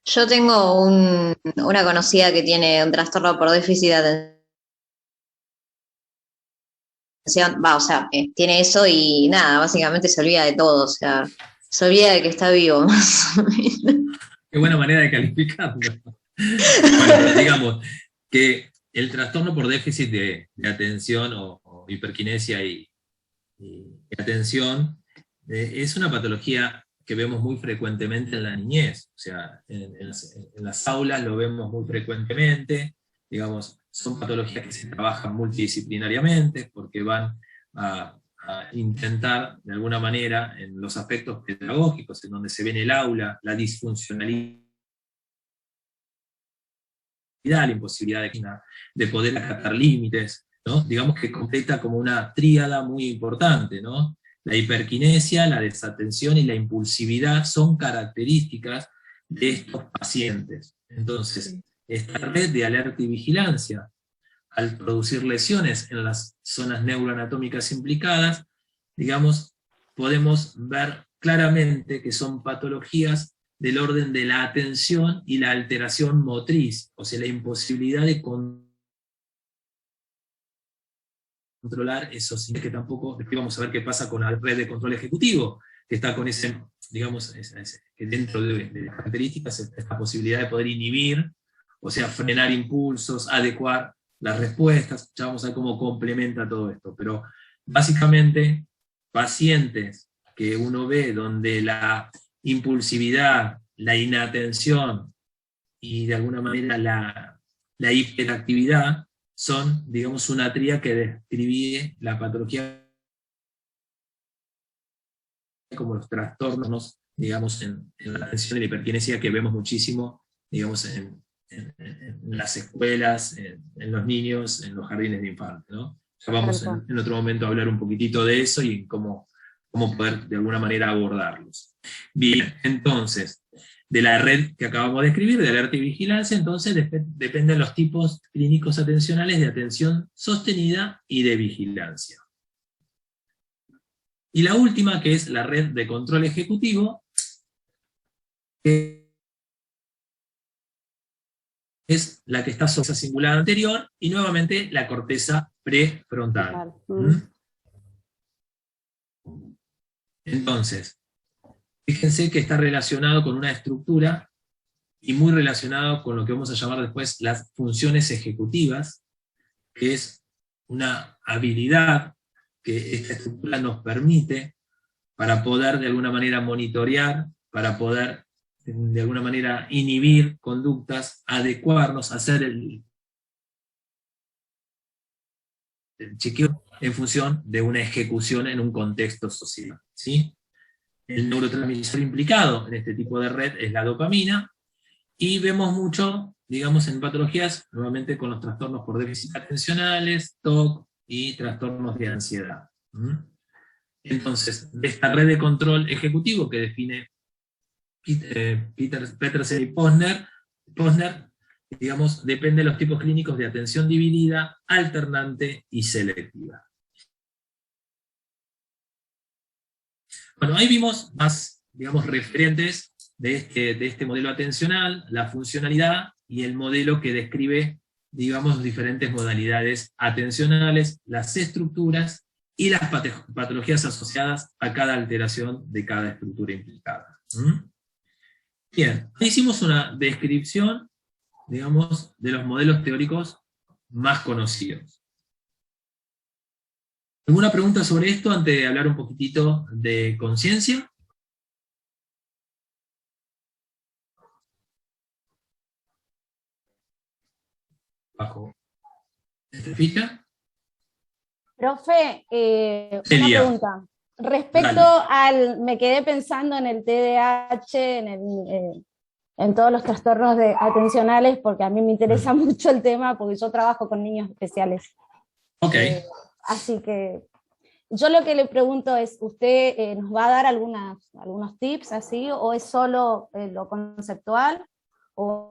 Speaker 9: Yo tengo una conocida que tiene un trastorno por déficit de atención, tiene eso y nada, básicamente se olvida de todo, o sea, se olvida de que está vivo, más o menos.
Speaker 2: Qué buena manera de calificarlo. Bueno, digamos que el trastorno por déficit de atención o hiperquinesia y atención es una patología que vemos muy frecuentemente en la niñez, o sea, en las aulas lo vemos muy frecuentemente, digamos, son patologías que se trabajan multidisciplinariamente, porque van a intentar, de alguna manera, en los aspectos pedagógicos, en donde se ve en el aula, la disfuncionalidad, la imposibilidad de poder acatar límites, ¿no? Digamos que completa como una tríada muy importante, ¿no? La hiperquinesia, la desatención y la impulsividad son características de estos pacientes. Entonces, esta red de alerta y vigilancia, al producir lesiones en las zonas neuroanatómicas implicadas, digamos, podemos ver claramente que son patologías del orden de la atención y la alteración motriz, o sea, la imposibilidad de controlar esos, que tampoco, después vamos a ver qué pasa con la red de control ejecutivo, que está con ese, digamos, que dentro de las características, esta posibilidad de poder inhibir, o sea, frenar impulsos, adecuar las respuestas, ya vamos a ver cómo complementa todo esto, pero básicamente, pacientes que uno ve donde la impulsividad, la inatención, y de alguna manera la hiperactividad, son, digamos, una tría que describe la patología como los trastornos, digamos, en la atención y la hiperquinesia que vemos muchísimo, digamos, en las escuelas, en los niños, en los jardines de infantes, ¿no? Ya vamos en otro momento a hablar un poquitito de eso y cómo poder de alguna manera abordarlos. Bien, entonces, de la red que acabamos de escribir, de alerta y vigilancia, entonces dependen los tipos clínicos atencionales de atención sostenida y de vigilancia. Y la última, que es la red de control ejecutivo, que es la que está sobre esa cingulada anterior, y nuevamente la corteza prefrontal. Entonces, fíjense que está relacionado con una estructura y muy relacionado con lo que vamos a llamar después las funciones ejecutivas, que es una habilidad que esta estructura nos permite para poder de alguna manera monitorear, para poder de alguna manera inhibir conductas, adecuarnos, hacer el chequeo en función de una ejecución en un contexto social, ¿sí? El neurotransmisor implicado en este tipo de red es la dopamina, Y vemos mucho, digamos, en patologías, nuevamente con los trastornos por déficit atencionales, TOC y trastornos de ansiedad. Entonces, de esta red de control ejecutivo que define Petersen y Posner, digamos, depende de los tipos clínicos de atención dividida, alternante y selectiva. Bueno, ahí vimos más, digamos, referentes de este modelo atencional, la funcionalidad y el modelo que describe, digamos, diferentes modalidades atencionales, las estructuras y las patologías asociadas a cada alteración de cada estructura implicada. Bien, hicimos una descripción, digamos, de los modelos teóricos más conocidos. ¿Alguna pregunta sobre esto antes de hablar un poquitito de conciencia? Bajo. ¿Se fija?
Speaker 4: Profe, una
Speaker 2: Celia.
Speaker 4: pregunta. Respecto me quedé pensando en el TDAH, en todos los trastornos atencionales, porque a mí me interesa mucho el tema, porque yo trabajo con niños especiales.
Speaker 2: Ok.
Speaker 4: Así que yo lo que le pregunto es, ¿usted nos va a dar algunos tips así, o es solo lo conceptual, o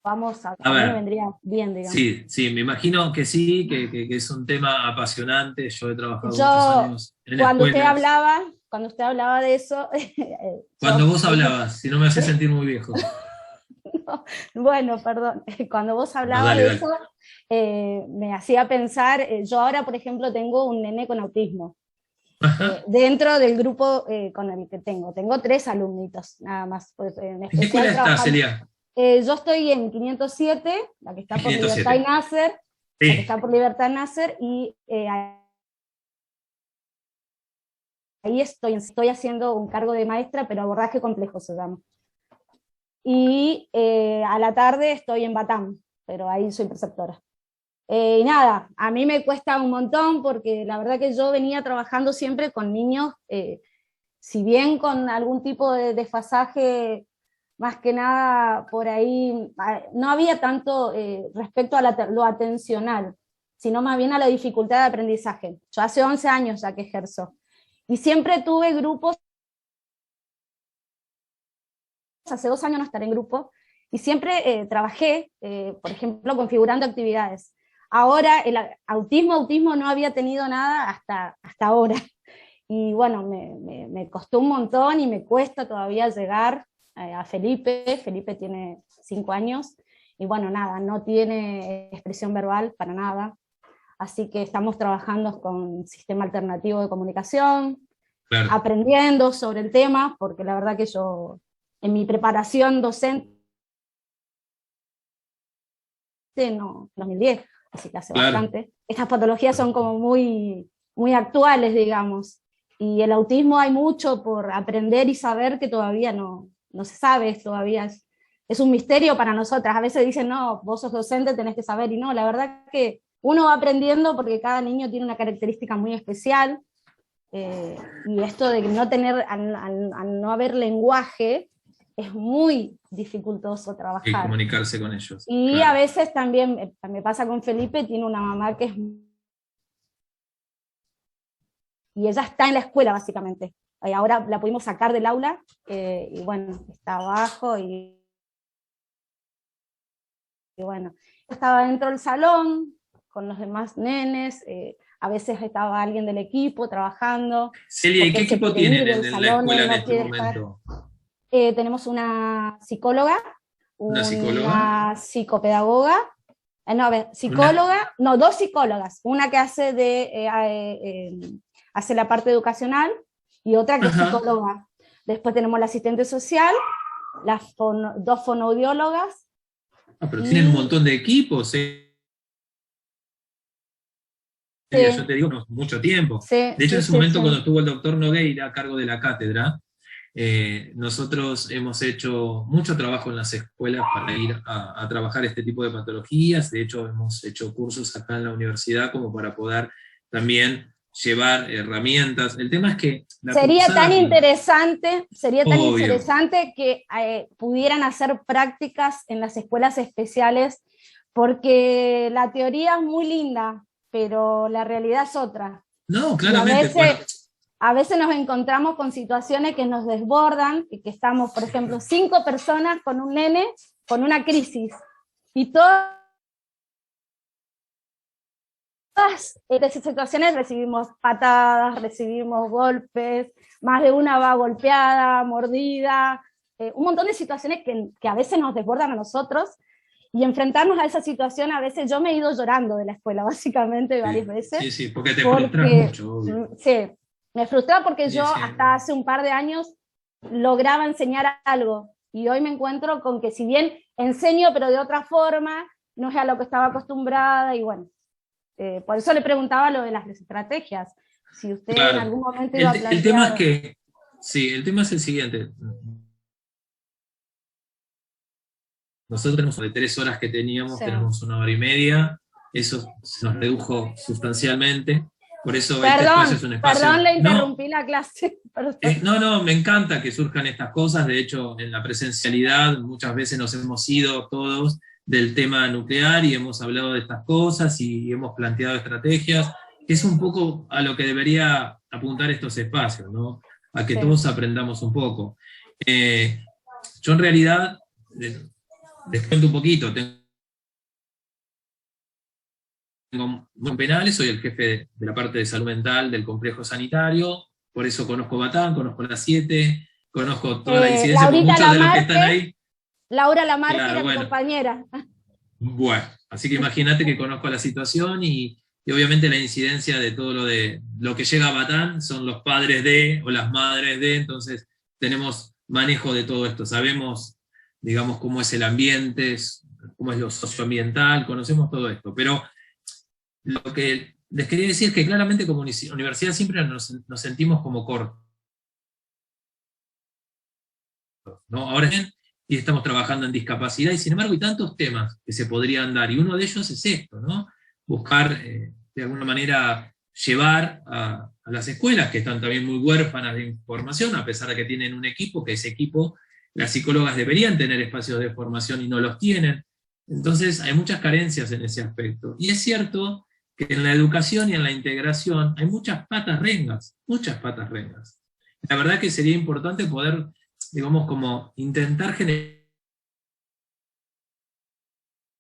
Speaker 4: vamos a
Speaker 2: ver,
Speaker 4: mí me vendría bien, digamos?
Speaker 2: Sí, me imagino que sí, que es un tema apasionante. Yo he trabajado muchos años en
Speaker 4: cuando
Speaker 2: escuelas.
Speaker 4: cuando usted hablaba de eso...
Speaker 2: Cuando vos hablabas, si no me hace sentir muy viejo.
Speaker 4: No, bueno, perdón, cuando vos hablabas de eso, me hacía pensar, yo ahora, por ejemplo, tengo un nene con autismo. Dentro del grupo con el que tengo 3 alumnitos, nada más. Pues,
Speaker 2: ¿En qué escuela estás, Celia?
Speaker 4: Yo estoy en 507, la que está por
Speaker 2: 507.
Speaker 4: Libertad y Nasser,
Speaker 2: Sí.
Speaker 4: la que está por Libertad y Nasser, y ahí estoy haciendo un cargo de maestra, pero abordaje complejo se llama. Y a la tarde estoy en Batam, pero ahí soy preceptora. Y nada, a mí me cuesta un montón, porque la verdad que yo venía trabajando siempre con niños, si bien con algún tipo de desfasaje, más que nada por ahí, no había tanto respecto a lo atencional, sino más bien a la dificultad de aprendizaje. Yo hace 11 años ya que ejerzo, y siempre tuve grupos, hace 2 años no estaré en grupo, y siempre trabajé, por ejemplo, configurando actividades. Ahora el autismo no había tenido nada hasta ahora, y bueno, me costó un montón y me cuesta todavía llegar a Felipe. Felipe tiene 5 años, y bueno, nada, no tiene expresión verbal para nada, así que estamos trabajando con sistema alternativo de comunicación,
Speaker 2: Claro.
Speaker 4: aprendiendo sobre el tema, porque la verdad que yo, en mi preparación docente, no, 2010, así que hace bastante, estas patologías son como muy, muy actuales, digamos, y el autismo hay mucho por aprender y saber que todavía no se sabe, todavía es un misterio para nosotras. A veces dicen, no, vos sos docente, tenés que saber, y no, la verdad que uno va aprendiendo porque cada niño tiene una característica muy especial, y esto de no tener, al no haber lenguaje, es muy dificultoso trabajar.
Speaker 2: Y comunicarse con ellos.
Speaker 4: Y
Speaker 2: claro.
Speaker 4: a veces también, me pasa con Felipe, tiene una mamá que es... Y ella está en la escuela, básicamente. Ahora la pudimos sacar del aula, y bueno, está abajo, y bueno, estaba dentro del salón, con los demás nenes, a veces estaba alguien del equipo trabajando.
Speaker 2: Celia, ¿y qué equipo tienen en la escuela en este
Speaker 4: quiere
Speaker 2: momento?
Speaker 4: Tenemos una psicóloga, una psicopedagoga, no, 2 psicólogas, una que hace hace la parte educacional, y otra que es psicóloga. Después tenemos la asistente social, las 2 fonoaudiólogas.
Speaker 2: Pero tienen un montón de equipos, Yo te digo, mucho tiempo. De hecho, en su momento, cuando estuvo el doctor Nogueira a cargo de la cátedra, nosotros hemos hecho mucho trabajo en las escuelas para ir a trabajar este tipo de patologías. De hecho, hemos hecho cursos acá en la universidad como para poder también llevar herramientas. El tema es que
Speaker 4: sería tan interesante
Speaker 2: Obvio.
Speaker 4: que pudieran hacer prácticas en las escuelas especiales, porque la teoría es muy linda, pero la realidad es otra.
Speaker 2: No,
Speaker 4: Y
Speaker 2: claramente.
Speaker 4: a veces nos encontramos con situaciones que nos desbordan, y que estamos, por ejemplo, 5 personas con un nene con una crisis, y todas en esas situaciones recibimos patadas, recibimos golpes, más de una va golpeada, mordida, un montón de situaciones que a veces nos desbordan a nosotros, y enfrentarnos a esa situación, a veces yo me he ido llorando de la escuela, básicamente, varias veces.
Speaker 2: Sí, porque te frustras mucho, obvio.
Speaker 4: Sí, me frustraba porque
Speaker 2: Sí,
Speaker 4: yo
Speaker 2: sí.
Speaker 4: hasta hace un par de años lograba enseñar algo, y hoy me encuentro con que si bien enseño, pero de otra forma, no es a lo que estaba acostumbrada, y bueno, por eso le preguntaba lo de las estrategias, si usted
Speaker 2: Claro.
Speaker 4: en algún momento iba a plantear...
Speaker 2: El tema es que, sí, el tema es el siguiente. Nosotros tenemos de 3 horas que teníamos,
Speaker 4: Sí.
Speaker 2: tenemos 1 hora y media, eso se nos redujo sustancialmente, por eso este
Speaker 4: Perdón,
Speaker 2: espacio es un espacio...
Speaker 4: perdón, le
Speaker 2: No,
Speaker 4: interrumpí la clase.
Speaker 2: no, me encanta que surjan estas cosas, de hecho en la presencialidad muchas veces nos hemos ido todos del tema nuclear y hemos hablado de estas cosas y hemos planteado estrategias, que es un poco a lo que debería apuntar estos espacios, ¿no? A que
Speaker 4: Sí.
Speaker 2: todos aprendamos un poco. Yo en realidad, les cuento un poquito, tengo muy penales, soy el jefe de la parte de salud mental del complejo sanitario, por eso conozco Batán, conozco la 7, conozco toda la incidencia, por
Speaker 4: Laurita
Speaker 2: muchos de los que
Speaker 4: Lamarque,
Speaker 2: están ahí.
Speaker 4: Laura Lamarque
Speaker 2: Claro,
Speaker 4: era mi
Speaker 2: bueno.
Speaker 4: compañera.
Speaker 2: Bueno, así que imagínate que conozco la situación y obviamente la incidencia de todo lo que llega a Batán son los padres de o las madres de, entonces tenemos manejo de todo esto, sabemos, digamos, cómo es el ambiente, cómo es lo socioambiental, conocemos todo esto, pero lo que les quería decir es que claramente como universidad siempre nos sentimos como cortos, ¿no? Ahora bien, y estamos trabajando en discapacidad, y sin embargo hay tantos temas que se podrían dar, y uno de ellos es esto, ¿no? Buscar, de alguna manera, llevar a las escuelas, que están también muy huérfanas de información, a pesar de que tienen un equipo, que ese equipo, las psicólogas deberían tener espacios de formación y no los tienen. Entonces hay muchas carencias en ese aspecto. Y es cierto que en la educación y en la integración hay muchas patas rengas, muchas patas rengas. La verdad que sería importante poder, digamos, como intentar generar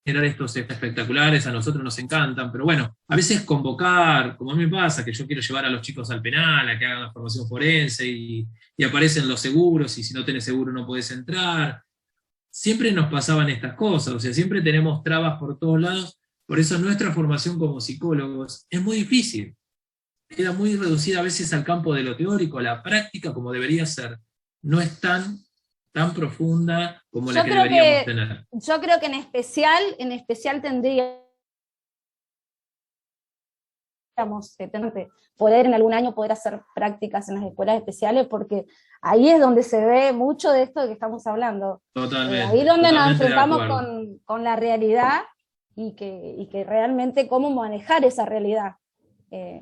Speaker 2: estos espectaculares, a nosotros nos encantan, pero bueno, a veces convocar, como a mí me pasa, que yo quiero llevar a los chicos al penal, a que hagan la formación forense, y aparecen los seguros, y si no tenés seguro no podés entrar. Siempre nos pasaban estas cosas, o sea, siempre tenemos trabas por todos lados, por eso nuestra formación como psicólogos es muy difícil. Queda muy reducida a veces al campo de lo teórico, la práctica como debería ser. No es tan profunda como la que deberíamos tener.
Speaker 4: Yo creo que en especial tendríamos poder en algún año poder hacer prácticas en las escuelas especiales, porque ahí es donde se ve mucho de esto de que estamos hablando.
Speaker 2: Totalmente.
Speaker 4: Ahí es donde nos
Speaker 2: totalmente
Speaker 4: enfrentamos con la realidad y que realmente cómo manejar esa realidad.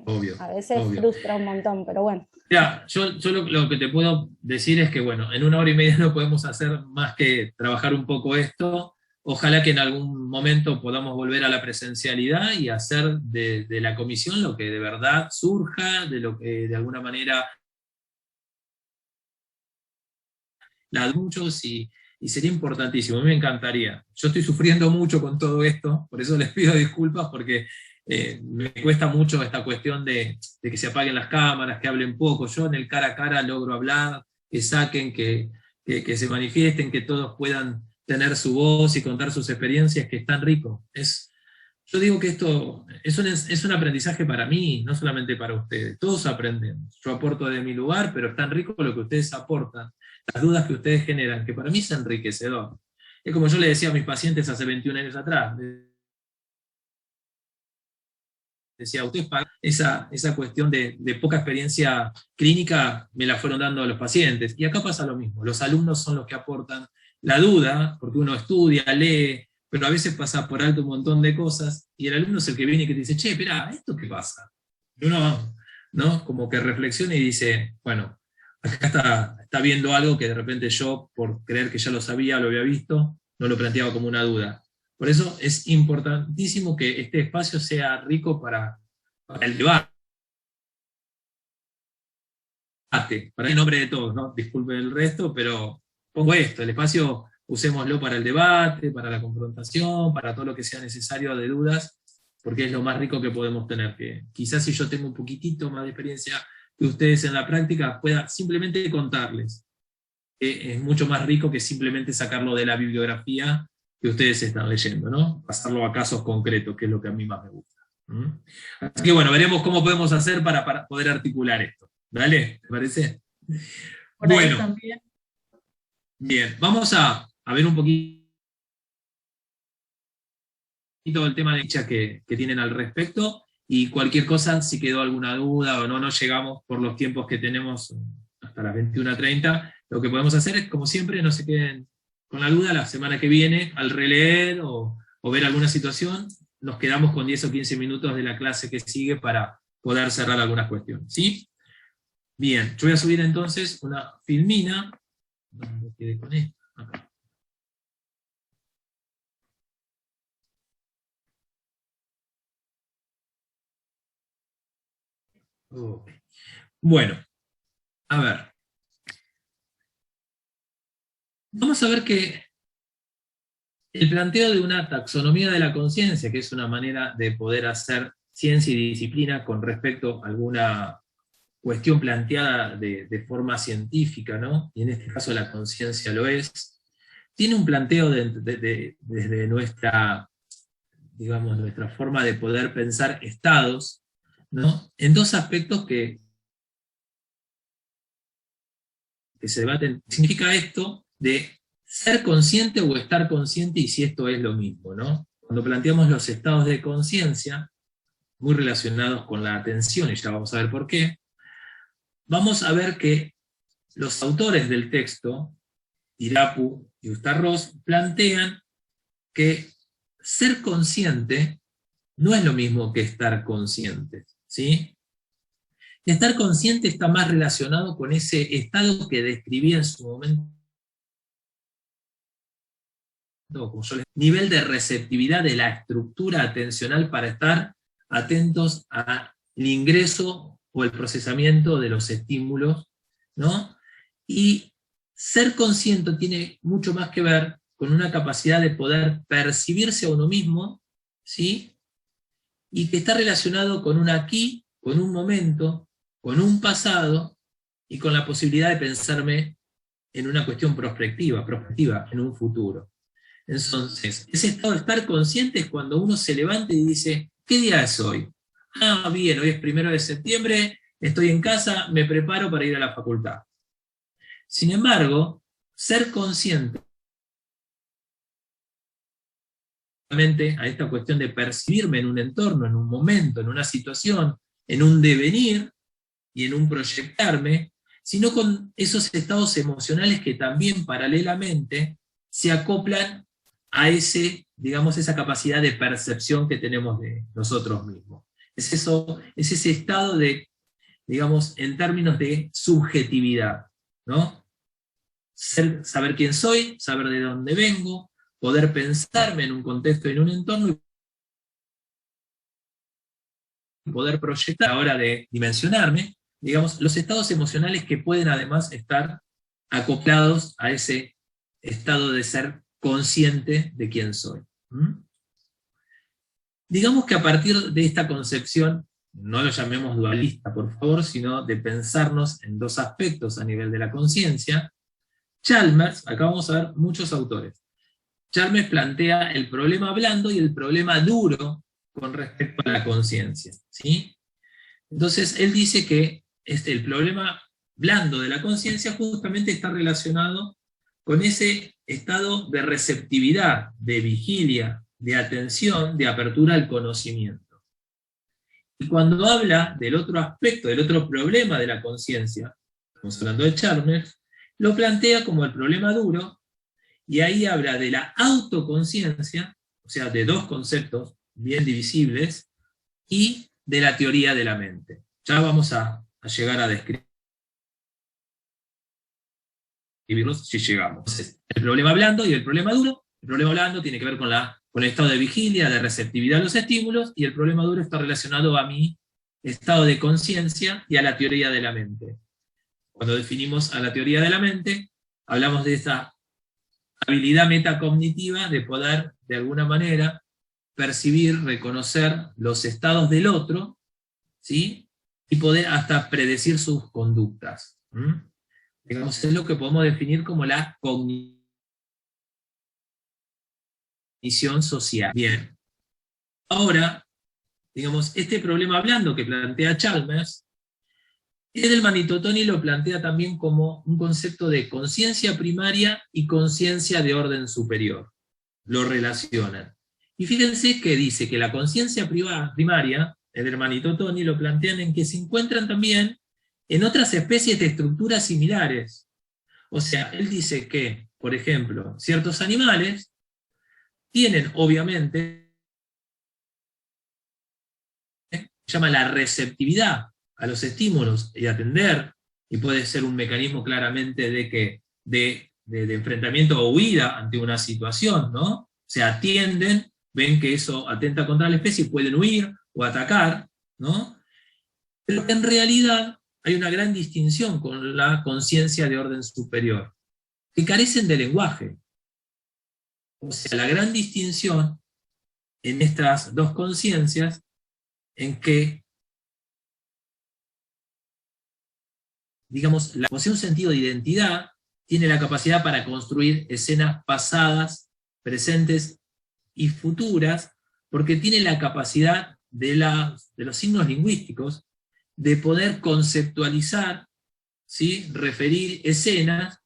Speaker 2: Obvio,
Speaker 4: a veces
Speaker 2: obvio.
Speaker 4: frustra un montón, pero bueno.
Speaker 2: Mira, yo lo que te puedo decir es que, bueno, en 1 hora y media no podemos hacer más que trabajar un poco esto. Ojalá que en algún momento podamos volver a la presencialidad y hacer de la comisión lo que de verdad surja, de lo que de alguna manera la de muchos, y sería importantísimo. A mí me encantaría. Yo estoy sufriendo mucho con todo esto, por eso les pido disculpas, porque me cuesta mucho esta cuestión de que se apaguen las cámaras, que hablen poco. Yo en el cara a cara logro hablar, que saquen, que se manifiesten, que todos puedan tener su voz y contar sus experiencias, que es tan rico. Yo digo que esto es un aprendizaje para mí, no solamente para ustedes. Todos aprendemos. Yo aporto de mi lugar, pero es tan rico lo que ustedes aportan, las dudas que ustedes generan, que para mí es enriquecedor. Es como yo le decía a mis pacientes hace 21 años atrás. Decía, ustedes pagan esa cuestión de poca experiencia clínica, me la fueron dando a los pacientes. Y acá pasa lo mismo. Los alumnos son los que aportan la duda, porque uno estudia, lee, pero a veces pasa por alto un montón de cosas, y el alumno es el que viene y que te dice, che, espera, ¿esto qué pasa? Y uno ¿no? Como que reflexiona y dice, bueno, acá está viendo algo que de repente yo, por creer que ya lo sabía, lo había visto, no lo planteaba como una duda. Por eso es importantísimo que este espacio sea rico para el debate, para el nombre de todos, ¿no? Disculpen el resto, pero pongo esto, el espacio usémoslo para el debate, para la confrontación, para todo lo que sea necesario de dudas, porque es lo más rico que podemos tener, que quizás si yo tengo un poquitito más de experiencia que ustedes en la práctica, pueda simplemente contarles. Es mucho más rico que simplemente sacarlo de la bibliografía que ustedes están leyendo, ¿no? Pasarlo a casos concretos, que es lo que a mí más me gusta. Así que bueno, veremos cómo podemos hacer para poder articular esto. ¿Dale? ¿Te parece? Bueno,
Speaker 5: también.
Speaker 2: Bien, vamos a ver un poquito el tema de dicha que tienen al respecto, y cualquier cosa, si quedó alguna duda o no llegamos por los tiempos que tenemos hasta las 21:30, lo que podemos hacer es, como siempre, no se queden con la duda, la semana que viene, al releer o ver alguna situación, nos quedamos con 10 o 15 minutos de la clase que sigue para poder cerrar algunas cuestiones, ¿sí? Bien, yo voy a subir entonces una filmina. ¿Dónde quedé con esto? Acá. Okay. Bueno, a ver. Vamos a ver que el planteo de una taxonomía de la conciencia, que es una manera de poder hacer ciencia y disciplina con respecto a alguna cuestión planteada de forma científica, ¿no? Y en este caso la conciencia lo es, tiene un planteo desde nuestra, digamos, nuestra forma de poder pensar estados, ¿no? En dos aspectos que se debaten. Significa esto de ser consciente o estar consciente, y si esto es lo mismo, ¿no? Cuando planteamos los estados de conciencia, muy relacionados con la atención, y ya vamos a ver por qué, vamos a ver que los autores del texto, Irapu y Ustarros, plantean que ser consciente no es lo mismo que estar consciente, ¿sí? Estar consciente está más relacionado con ese estado que describía en su momento, como yo les, nivel de receptividad de la estructura atencional para estar atentos al ingreso o el procesamiento de los estímulos, ¿no? Y ser consciente tiene mucho más que ver con una capacidad de poder percibirse a uno mismo, ¿sí? Y que está relacionado con un aquí, con un momento, con un pasado, y con la posibilidad de pensarme en una cuestión prospectiva, en un futuro. Entonces, ese estado de estar consciente es cuando uno se levanta y dice, ¿qué día es hoy? Ah, bien, hoy es 1 de septiembre, estoy en casa, me preparo para ir a la facultad. Sin embargo, ser consciente a esta cuestión de percibirme en un entorno, en un momento, en una situación, en un devenir y en un proyectarme, sino con esos estados emocionales que también paralelamente se acoplan a ese, digamos, esa capacidad de percepción que tenemos de nosotros mismos. Es ese estado de, digamos, en términos de subjetividad, ¿no? Saber quién soy, saber de dónde vengo, poder pensarme en un contexto y en un entorno, y poder proyectar a la hora de dimensionarme, digamos, los estados emocionales que pueden además estar acoplados a ese estado de ser consciente de quién soy. Digamos que a partir de esta concepción, no lo llamemos dualista, por favor, sino de pensarnos en dos aspectos a nivel de la conciencia, Chalmers, acá vamos a ver muchos autores, Chalmers plantea el problema blando y el problema duro con respecto a la conciencia, ¿sí? Entonces él dice que el problema blando de la conciencia justamente está relacionado con ese estado de receptividad, de vigilia, de atención, de apertura al conocimiento. Y cuando habla del otro aspecto, del otro problema de la conciencia, estamos hablando de Chalmers, lo plantea como el problema duro, y ahí habla de la autoconciencia, o sea, de dos conceptos bien divisibles, y de la teoría de la mente. Ya vamos a llegar a describirlos si llegamos. Entonces, el problema blando y el problema duro. El problema blando tiene que ver con el estado de vigilia, de receptividad a los estímulos, y el problema duro está relacionado a mi estado de conciencia y a la teoría de la mente. Cuando definimos a la teoría de la mente, hablamos de esa habilidad metacognitiva de poder, de alguna manera, percibir, reconocer los estados del otro, ¿sí? Y poder hasta predecir sus conductas. Digamos, es lo que podemos definir como la cognición social. Bien. Ahora, digamos, este problema blando que plantea Chalmers, Edelman y Totoni lo plantea también como un concepto de conciencia primaria y conciencia de orden superior. Lo relacionan. Y fíjense que dice que la conciencia primaria, Edelman y Totoni lo plantean en que se encuentran también en otras especies de estructuras similares. O sea, él dice que, por ejemplo, ciertos animales tienen, obviamente, se llama la receptividad a los estímulos y atender, y puede ser un mecanismo claramente de enfrentamiento o huida ante una situación, ¿no? Se atienden, ven que eso atenta contra la especie y pueden huir o atacar, ¿no? Pero en realidad hay una gran distinción con la conciencia de orden superior, que carecen de lenguaje. O sea, la gran distinción en estas dos conciencias, en que, digamos, la posee un sentido de identidad, tiene la capacidad para construir escenas pasadas, presentes y futuras, porque tiene la capacidad de los signos lingüísticos, de poder conceptualizar, ¿sí? Referir escenas,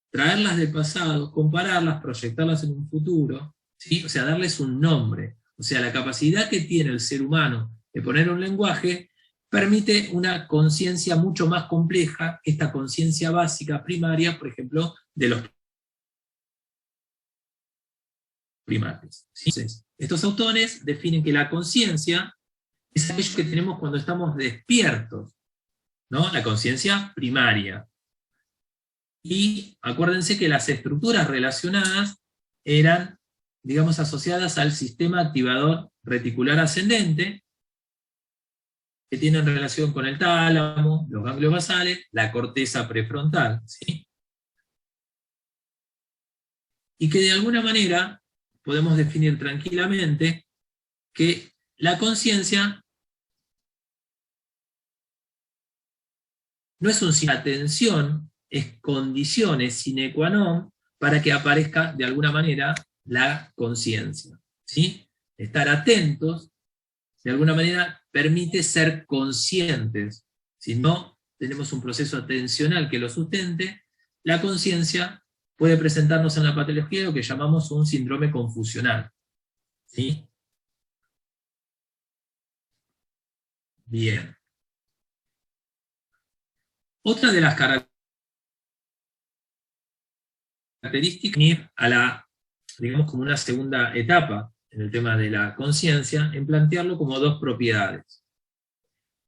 Speaker 2: traerlas del pasado, compararlas, proyectarlas en un futuro, ¿sí? O sea, darles un nombre. O sea, la capacidad que tiene el ser humano de poner un lenguaje permite una conciencia mucho más compleja que esta conciencia básica primaria, por ejemplo, de los primates. ¿Sí? Entonces, estos autores definen que la conciencia es aquello que tenemos cuando estamos despiertos, ¿no? La conciencia primaria. Y acuérdense que las estructuras relacionadas eran, digamos, asociadas al sistema activador reticular ascendente, que tienen relación con el tálamo, los ganglios basales, la corteza prefrontal, ¿sí? Y que de alguna manera podemos definir tranquilamente que la conciencia no es un sin atención, es condiciones sine qua non para que aparezca de alguna manera la conciencia, ¿sí? Estar atentos, de alguna manera, permite ser conscientes. Si no tenemos un proceso atencional que lo sustente, la conciencia puede presentarnos en la patología lo que llamamos un síndrome confusional, ¿sí? Bien. Otra de las características ir a la, digamos, como una segunda etapa en el tema de la conciencia, en plantearlo como dos propiedades.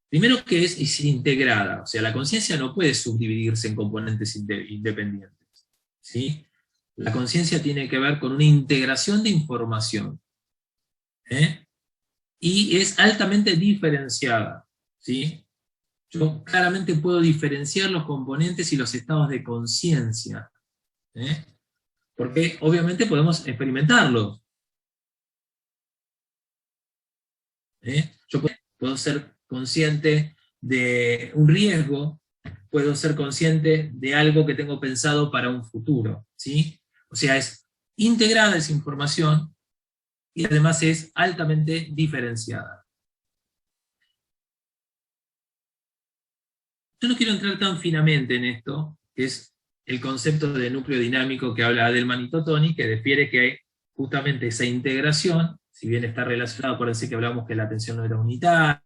Speaker 2: Primero, que es integrada, o sea, la conciencia no puede subdividirse en componentes independientes, ¿sí? La conciencia tiene que ver con una integración de información, y es altamente diferenciada, ¿sí? Yo claramente puedo diferenciar los componentes y los estados de conciencia, porque obviamente podemos experimentarlos. Yo puedo ser consciente de un riesgo, puedo ser consciente de algo que tengo pensado para un futuro, ¿sí? O sea, es integrada esa información y además es altamente diferenciada. Yo no quiero entrar tan finamente en esto, que es el concepto de núcleo dinámico que habla Edelman y Totoni, que refiere que hay justamente esa integración, si bien está relacionado, acuérdense que hablamos que la atención no era unitaria,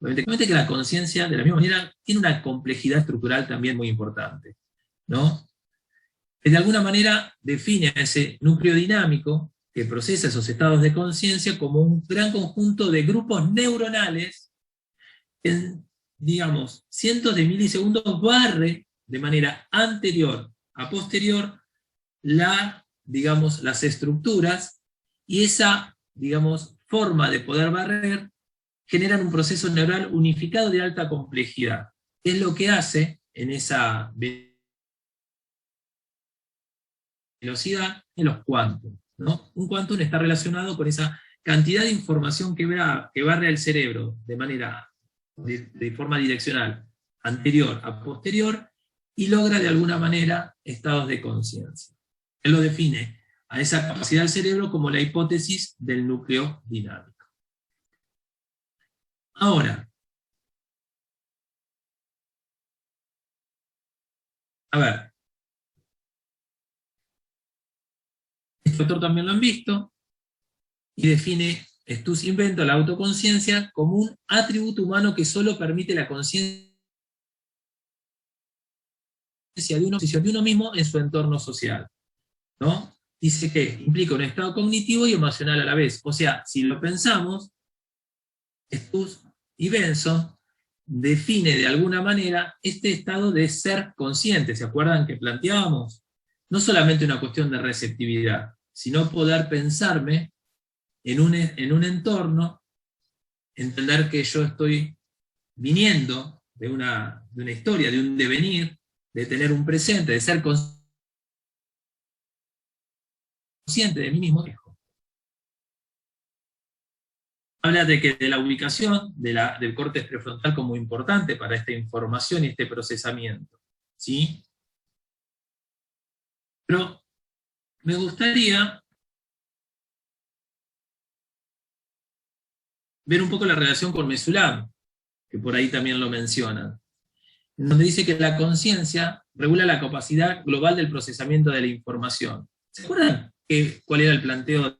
Speaker 2: obviamente que la conciencia, de la misma manera, tiene una complejidad estructural también muy importante, ¿no? Que de alguna manera define a ese núcleo dinámico, que procesa esos estados de conciencia como un gran conjunto de grupos neuronales en, digamos, cientos de milisegundos barre de manera anterior a posterior digamos, las estructuras, y esa, digamos, forma de poder barrer generan un proceso neural unificado de alta complejidad. Es lo que hace en esa velocidad en los quantum, ¿no? Un quantum está relacionado con esa cantidad de información que barre el cerebro de forma direccional, anterior a posterior, y logra de alguna manera estados de conciencia. Él lo define a esa capacidad del cerebro como la hipótesis del núcleo dinámico. Ahora, a ver, este autor también lo han visto, y define Stuss inventa la autoconciencia como un atributo humano que solo permite la conciencia de uno mismo en su entorno social, ¿no? Dice que implica un estado cognitivo y emocional a la vez. O sea, si lo pensamos, Stuss y Benson define de alguna manera este estado de ser consciente. ¿Se acuerdan que planteábamos? No solamente una cuestión de receptividad, sino poder pensarme en un entorno, entender que yo estoy viniendo de una historia, de un devenir, de tener un presente, de ser consciente de mí mismo. Habla de la ubicación del córtex prefrontal como importante para esta información y este procesamiento, ¿sí? Pero me gustaría ver un poco la relación con Mesulam, que por ahí también lo mencionan, donde dice que la conciencia regula la capacidad global del procesamiento de la información. ¿Se acuerdan cuál era el planteo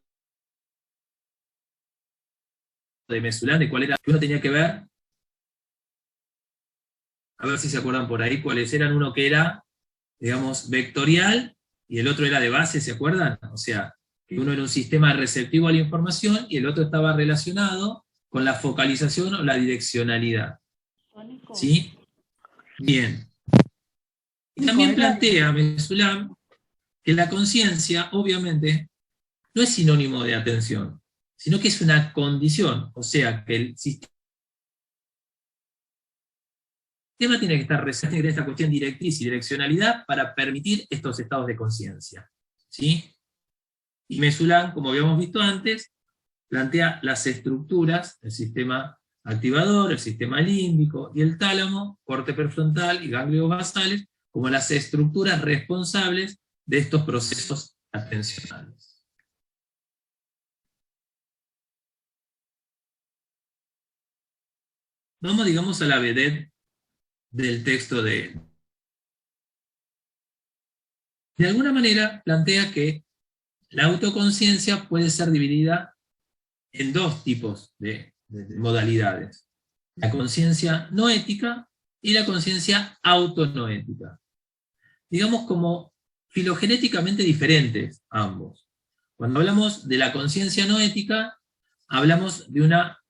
Speaker 2: de Mesulam, de cuál era que uno tenía que ver? A ver si se acuerdan por ahí cuáles eran. Uno que era, digamos, vectorial, y el otro era de base, ¿se acuerdan? O sea, que uno era un sistema receptivo a la información, y el otro estaba relacionado con la focalización o la direccionalidad. ¿Sí? Bien. Y también plantea Mesulam que la conciencia, obviamente, no es sinónimo de atención, sino que es una condición, o sea, que el sistema tiene que estar presente en esta cuestión directriz y direccionalidad para permitir estos estados de conciencia. ¿Sí? Y Mesulam, como habíamos visto antes, plantea las estructuras, el sistema activador, el sistema límbico y el tálamo, corte prefrontal y ganglios basales, como las estructuras responsables de estos procesos atencionales. Vamos, digamos, a la vedette del texto de él. De alguna manera plantea que la autoconciencia puede ser dividida en dos tipos de modalidades: la conciencia no ética y la conciencia autonoética. Digamos como filogenéticamente diferentes ambos. Cuando hablamos de la conciencia no ética, hablamos de una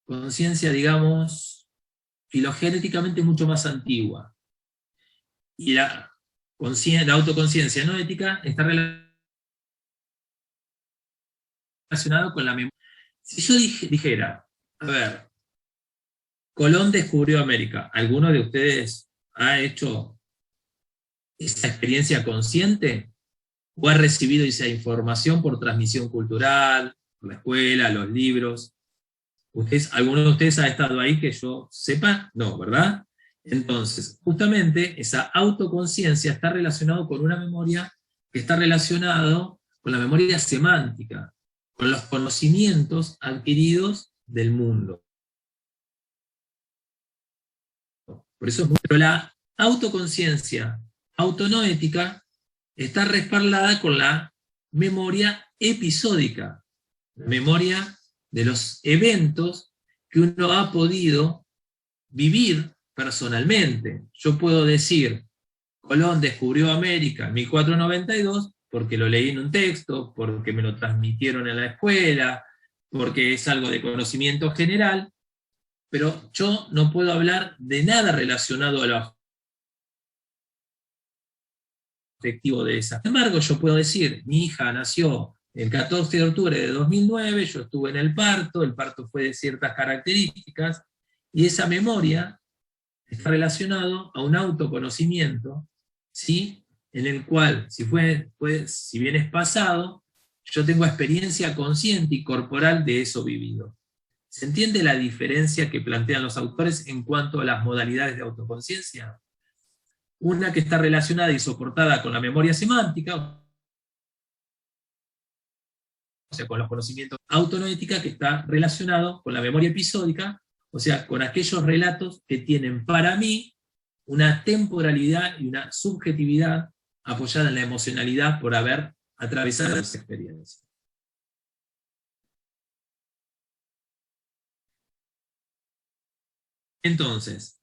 Speaker 2: conciencia, digamos, filogenéticamente mucho más antigua. Y la autoconciencia no ética está relacionada con la memoria. Si yo dijera, a ver, Colón descubrió América, ¿alguno de ustedes ha hecho esa experiencia consciente? ¿O ha recibido esa información por transmisión cultural, por la escuela, los libros? ¿Alguno de ustedes ha estado ahí que yo sepa? No, ¿verdad? Entonces, justamente esa autoconciencia está relacionado con una memoria que está relacionado con la memoria semántica, con los conocimientos adquiridos del mundo. Por eso, pero la autoconciencia autonoética está respaldada con la memoria episódica, la memoria de los eventos que uno ha podido vivir personalmente. Yo puedo decir, Colón descubrió América en 1492, porque lo leí en un texto, porque me lo transmitieron en la escuela, porque es algo de conocimiento general, pero yo no puedo hablar de nada relacionado a lo afectivo de esa. Sin embargo, yo puedo decir, mi hija nació el 14 de octubre de 2009, yo estuve en el parto fue de ciertas características, y esa memoria está relacionado a un autoconocimiento, ¿sí? En el cual, si bien es pasado, yo tengo experiencia consciente y corporal de eso vivido. ¿Se entiende la diferencia que plantean los autores en cuanto a las modalidades de autoconciencia? Una que está relacionada y soportada con la memoria semántica, o sea, con los conocimientos, autonoética, que está relacionado con la memoria episódica, o sea, con aquellos relatos que tienen para mí una temporalidad y una subjetividad apoyada en la emocionalidad por haber atravesado esa experiencia. Entonces,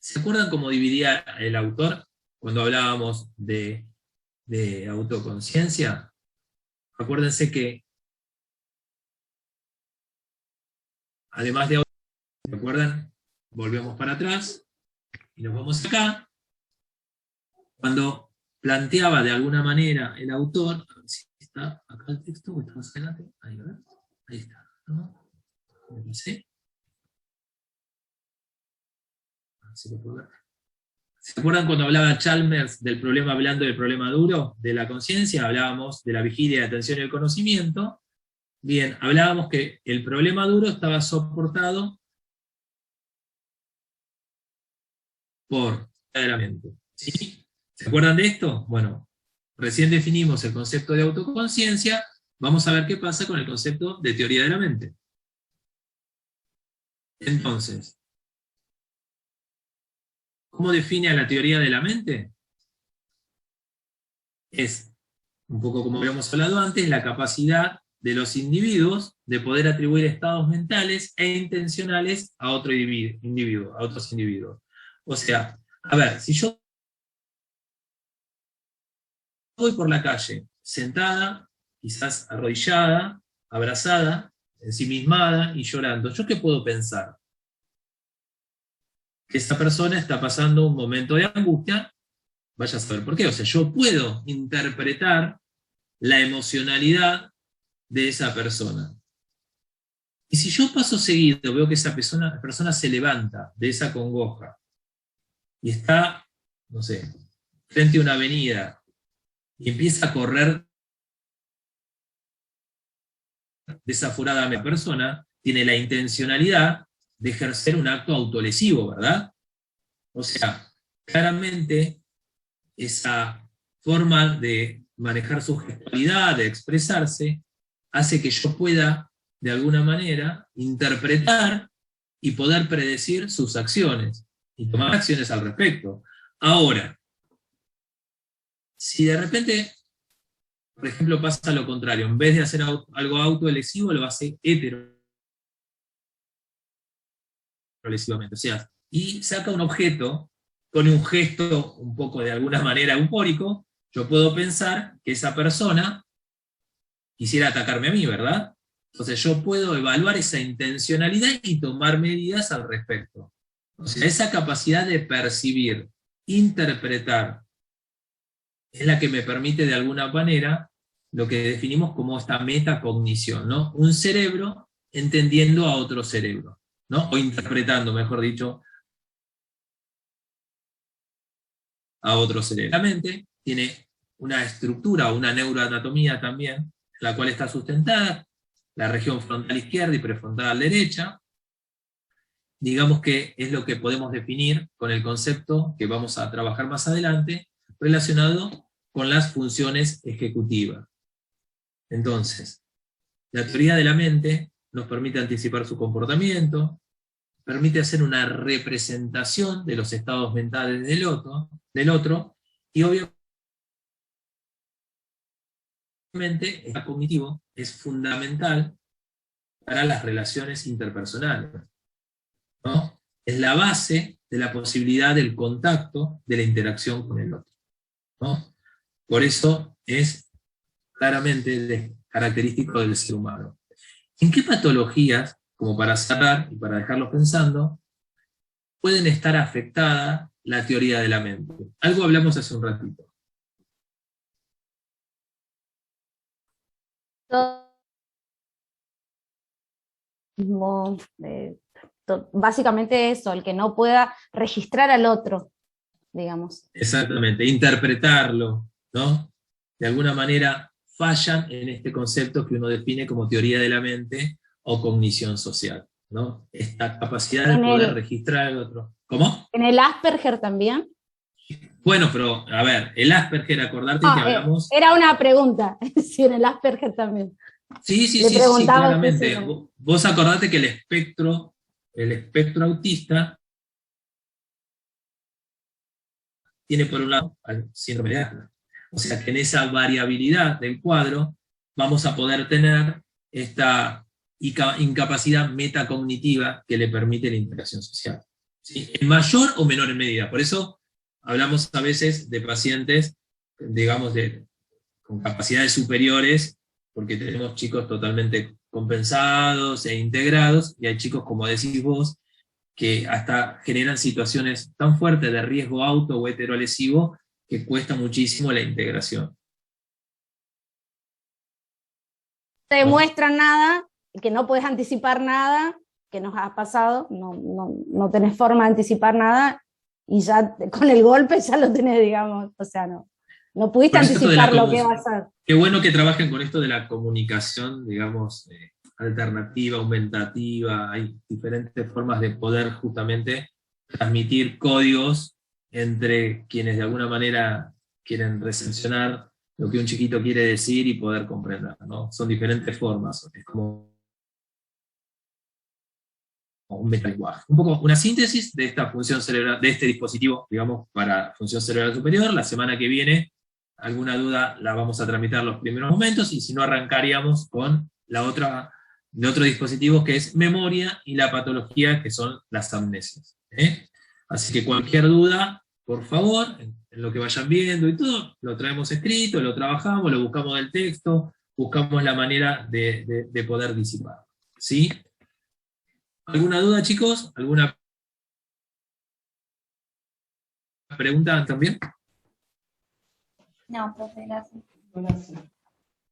Speaker 2: ¿se acuerdan cómo dividía el autor cuando hablábamos de autoconciencia? Acuérdense que, además de, ¿se acuerdan? Volvemos para atrás y nos vamos acá. Cuando planteaba de alguna manera el autor, a ver si está acá el texto o está más adelante, ahí, ¿verdad? Ahí está, ¿no? ¿Sí? ¿Se lo puedo ver? ¿Se acuerdan cuando hablaba Chalmers del problema blando y del problema duro de la conciencia? Hablábamos de la vigilia, la atención y el conocimiento. Bien, hablábamos que el problema duro estaba soportado por la mente. ¿Sí? ¿Se acuerdan de esto? Bueno, recién definimos el concepto de autoconciencia, vamos a ver qué pasa con el concepto de teoría de la mente. Entonces, ¿cómo define a la teoría de la mente? Es, un poco como habíamos hablado antes, la capacidad de los individuos de poder atribuir estados mentales e intencionales a otro individuo, a otros individuos. O sea, a ver, si yo voy por la calle, sentada, quizás arrodillada, abrazada, ensimismada y llorando, ¿yo qué puedo pensar? Que esa persona está pasando un momento de angustia, vaya a saber por qué. O sea, yo puedo interpretar la emocionalidad de esa persona. Y si yo paso seguido, veo que esa persona se levanta de esa congoja y está, no sé, frente a una avenida y empieza a correr desaforadamente, la persona tiene la intencionalidad de ejercer un acto autolesivo, ¿verdad? O sea, claramente esa forma de manejar su gestualidad, de expresarse, hace que yo pueda, de alguna manera, interpretar y poder predecir sus acciones, y tomar acciones al respecto. Ahora, si de repente, por ejemplo, pasa lo contrario, en vez de hacer algo autolesivo, lo hace heterolesivamente, o sea, y saca un objeto, pone un gesto un poco de alguna manera eufórico, yo puedo pensar que esa persona quisiera atacarme a mí, ¿verdad? Entonces yo puedo evaluar esa intencionalidad y tomar medidas al respecto. O sea, esa capacidad de percibir, interpretar, es la que me permite de alguna manera lo que definimos como esta metacognición, ¿no? Un cerebro entendiendo a otro cerebro, ¿no? O interpretando, mejor dicho, a otro cerebro. La mente tiene una estructura, una neuroanatomía también, en la cual está sustentada la región frontal izquierda y prefrontal derecha. Digamos que es lo que podemos definir con el concepto que vamos a trabajar más adelante, relacionado con las funciones ejecutivas. Entonces, la teoría de la mente nos permite anticipar su comportamiento, permite hacer una representación de los estados mentales del otro, y obviamente el cognitivo es fundamental para las relaciones interpersonales, ¿no? Es la base de la posibilidad del contacto, de la interacción con el otro, ¿no? Por eso es claramente característico del ser humano. ¿En qué patologías, como para cerrar y para dejarlos pensando, pueden estar afectada la teoría de la mente? Algo hablamos hace un ratito.
Speaker 4: Básicamente eso, el que no pueda registrar al otro, digamos.
Speaker 2: Exactamente, interpretarlo, ¿no? De alguna manera fallan en este concepto que uno define como teoría de la mente o cognición social, ¿no? Esta capacidad de poder registrar al otro. ¿Cómo?
Speaker 4: ¿En el Asperger también?
Speaker 2: Bueno, pero a ver, el Asperger, acordarte que hablamos...
Speaker 4: Era una pregunta, si en el Asperger también.
Speaker 2: Sí, claramente. Vos acordate que el espectro autista tiene por un lado al síndrome de Asperger. O sea que en esa variabilidad del cuadro vamos a poder tener esta incapacidad metacognitiva que le permite la interacción social, ¿sí? En mayor o menor medida. Por eso hablamos a veces de pacientes, digamos, con capacidades superiores, porque tenemos chicos totalmente compensados e integrados, y hay chicos, como decís vos, que hasta generan situaciones tan fuertes de riesgo auto o heterolesivo que cuesta muchísimo la integración.
Speaker 4: No te demuestran nada, que no puedes anticipar nada, que nos ha pasado, no tenés forma de anticipar nada, y ya con el golpe ya lo tenés, digamos, o sea, no pudiste anticipar lo que va a ser.
Speaker 2: Qué bueno que trabajen con esto de la comunicación, digamos, alternativa, aumentativa. Hay diferentes formas de poder justamente transmitir códigos entre quienes de alguna manera quieren recepcionar lo que un chiquito quiere decir y poder comprender, ¿no? Son diferentes formas, es como un metalenguaje. Un poco una síntesis de esta función cerebral, de este dispositivo, digamos, para función cerebral superior. La semana que viene, alguna duda la vamos a tramitar los primeros momentos, y si no, arrancaríamos con de otro dispositivo que es memoria y la patología, que son las amnesias. Así que cualquier duda, por favor, en lo que vayan viendo y todo, lo traemos escrito, lo trabajamos, lo buscamos del texto, buscamos la manera de poder disipar. ¿Sí? ¿Alguna duda, chicos? ¿Alguna pregunta también?
Speaker 11: No, profe, gracias.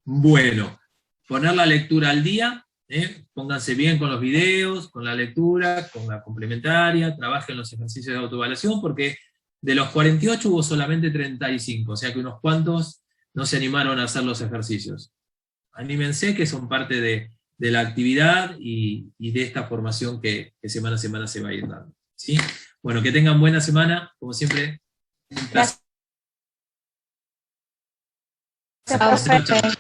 Speaker 2: Bueno, poner la lectura al día, pónganse bien con los videos, con la lectura, con la complementaria, trabajen los ejercicios de autoevaluación, porque de los 48 hubo solamente 35, o sea que unos cuantos no se animaron a hacer los ejercicios. Anímense, que son parte de la actividad y de esta formación que semana a semana se va a ir dando. ¿Sí? Bueno, que tengan buena semana, como siempre. Un placer.
Speaker 9: Chao.